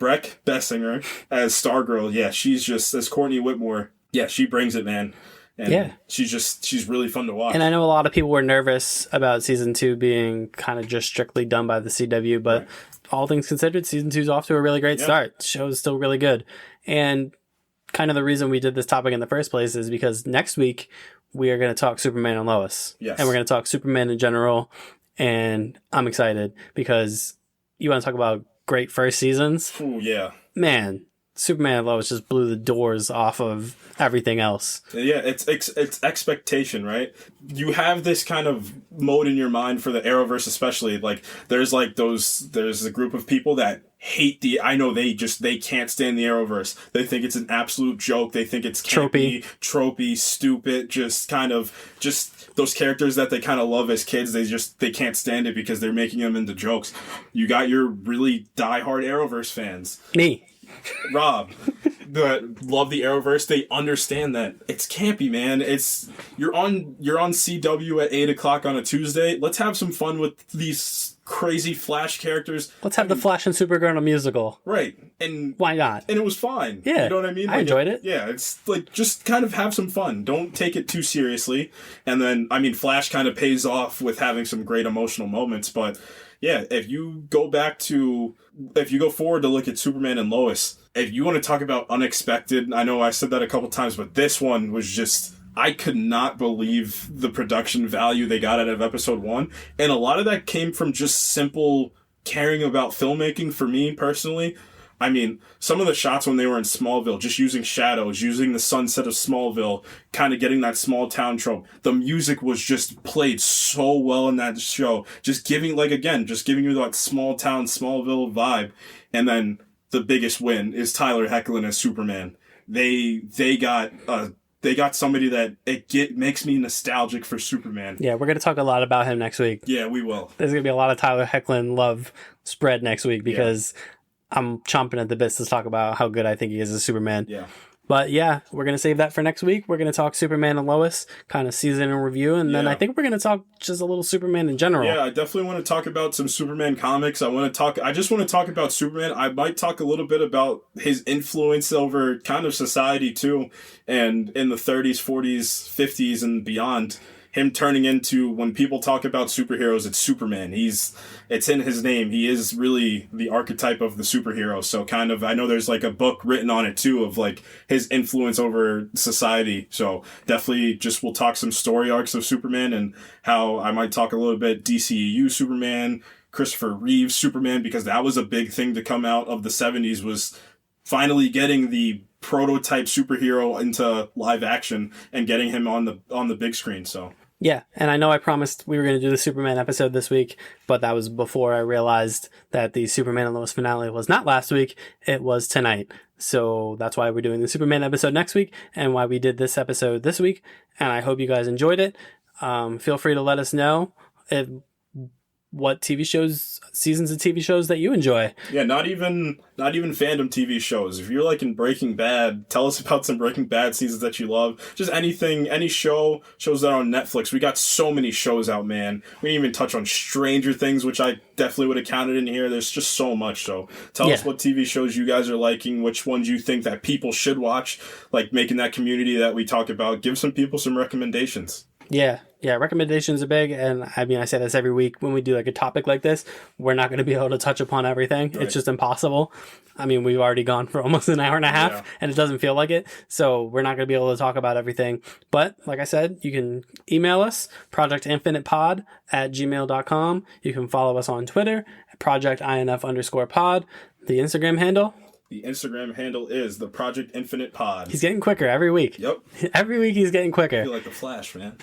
as Stargirl, yeah, she's just, as Courtney Whitmore, yeah, she brings it, man. And she's really fun to watch. And I know a lot of people were nervous about season 2 being kind of just strictly done by the CW, but all things considered, season 2's off to a really great start. The show is still really good. And kind of the reason we did this topic in the first place is because next week we are going to talk Superman and Lois. Yes. And we're going to talk Superman in general. And I'm excited because you want to talk about great first seasons? Ooh, yeah. Man, Superman and Lois just blew the doors off of everything else. Yeah, it's expectation, right? You have this kind of mode in your mind for the Arrowverse, especially. Like, there's a group of people that hate they can't stand the Arrowverse. They think it's an absolute joke. They think it's tropey, stupid, just those characters that they kind of love as kids. They can't stand it because they're making them into jokes. You got your really diehard Arrowverse fans. Me. Rob, that love the Arrowverse, they understand that it's campy, man. You're on CW at 8:00 on a Tuesday. Let's have some fun with these crazy Flash characters. Let's have the Flash and Supergirl in a musical. Right. And why not? And it was fine. Yeah. You know what I mean? I enjoyed it. Yeah, it's like, just kind of have some fun. Don't take it too seriously. And then, Flash kind of pays off with having some great emotional moments, but yeah, if you go forward to look at Superman and Lois, if you want to talk about unexpected, I know I said that a couple times, but this one was just, I could not believe the production value they got out of episode 1. And a lot of that came from just simple caring about filmmaking for me personally. Some of the shots when they were in Smallville, just using shadows, using the sunset of Smallville, kind of getting that small town trope. The music was just played so well in that show. Just giving you that small town, Smallville vibe. And then the biggest win is Tyler Hoechlin as Superman. They got a they got somebody that makes me nostalgic for Superman. Yeah, we're going to talk a lot about him next week. Yeah, we will. There's going to be a lot of Tyler Hoechlin love spread next week because I'm chomping at the bits to talk about how good I think he is as Superman. Yeah. But yeah, we're going to save that for next week. We're going to talk Superman and Lois, kind of season in review. And then I think we're going to talk just a little Superman in general. Yeah, I definitely want to talk about some Superman comics. I just want to talk about Superman. I might talk a little bit about his influence over kind of society too. And in the 30s, 40s, 50s, and beyond, him turning into, when people talk about superheroes, it's Superman. It's in his name. He is really the archetype of the superhero. So kind of, I know there's like a book written on it too of like his influence over society. So definitely we'll talk some story arcs of Superman and how I might talk a little bit DCEU Superman, Christopher Reeve's Superman, because that was a big thing to come out of the 70s, was finally getting the prototype superhero into live action and getting him on the big screen. So yeah, and I know I promised we were going to do the Superman episode this week, but that was before I realized that the Superman and Lois finale was not last week, it was tonight. So that's why we're doing the Superman episode next week and why we did this episode this week, and I hope you guys enjoyed it. Feel free to let us know what TV shows, seasons of TV shows that you enjoy. Yeah, not even fandom TV shows. If you're like in Breaking Bad, tell us about some Breaking Bad seasons that you love. Just anything, any shows that are on Netflix. We got so many shows out, man. We didn't even touch on Stranger Things, which I definitely would have counted in here. There's just so much. So tell us what TV shows you guys are liking, which ones you think that people should watch, like making that community that we talk about. Give some people some recommendations. Yeah, recommendations are big, and I mean, I say this every week when we do like a topic like this, we're not going to be able to touch upon everything. Right. It's just impossible. I mean, we've already gone for almost an hour and a half, and it doesn't feel like it, so we're not going to be able to talk about everything. But, like I said, you can email us, projectinfinitepod@gmail.com. You can follow us on Twitter, projectinf_pod. The Instagram handle... The Instagram handle is the Project Infinite Pod. He's getting quicker every week. Yep. Every week he's getting quicker. I feel like the Flash, man.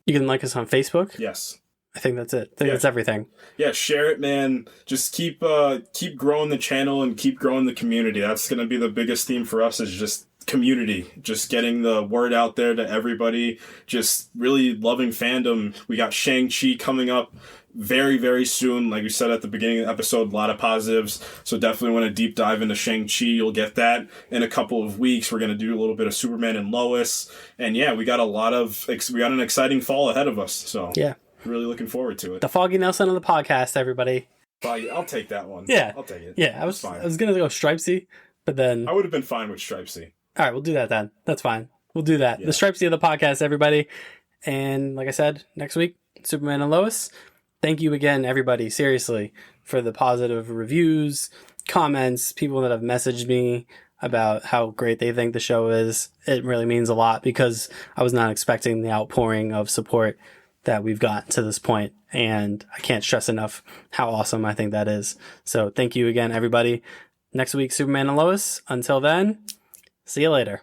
You can like us on Facebook. Yes. I think that's it. I think that's everything. Yeah, share it, man. Just keep growing the channel and keep growing the community. That's going to be the biggest theme for us, is just community. Just getting the word out there to everybody. Just really loving fandom. We got Shang-Chi coming up very, very soon. Like we said at the beginning of the episode, a lot of positives. So definitely want to deep dive into Shang-Chi. You'll get that in a couple of weeks. We're going to do a little bit of Superman and Lois. And yeah, we got an exciting fall ahead of us. So yeah, really looking forward to it. The Foggy Nelson of the podcast, everybody. I'll take that one. Yeah. I'll take it. Yeah, I was going to go Stripesy, but then... I would have been fine with Stripesy. All right, we'll do that then. That's fine. We'll do that. Yeah. The Stripesy of the podcast, everybody. And like I said, next week, Superman and Lois. Thank you again, everybody, seriously, for the positive reviews, comments, people that have messaged me about how great they think the show is. It really means a lot because I was not expecting the outpouring of support that we've got to this point, and I can't stress enough how awesome I think that is. So thank you again, everybody. Next week, Superman and Lois. Until then, see you later.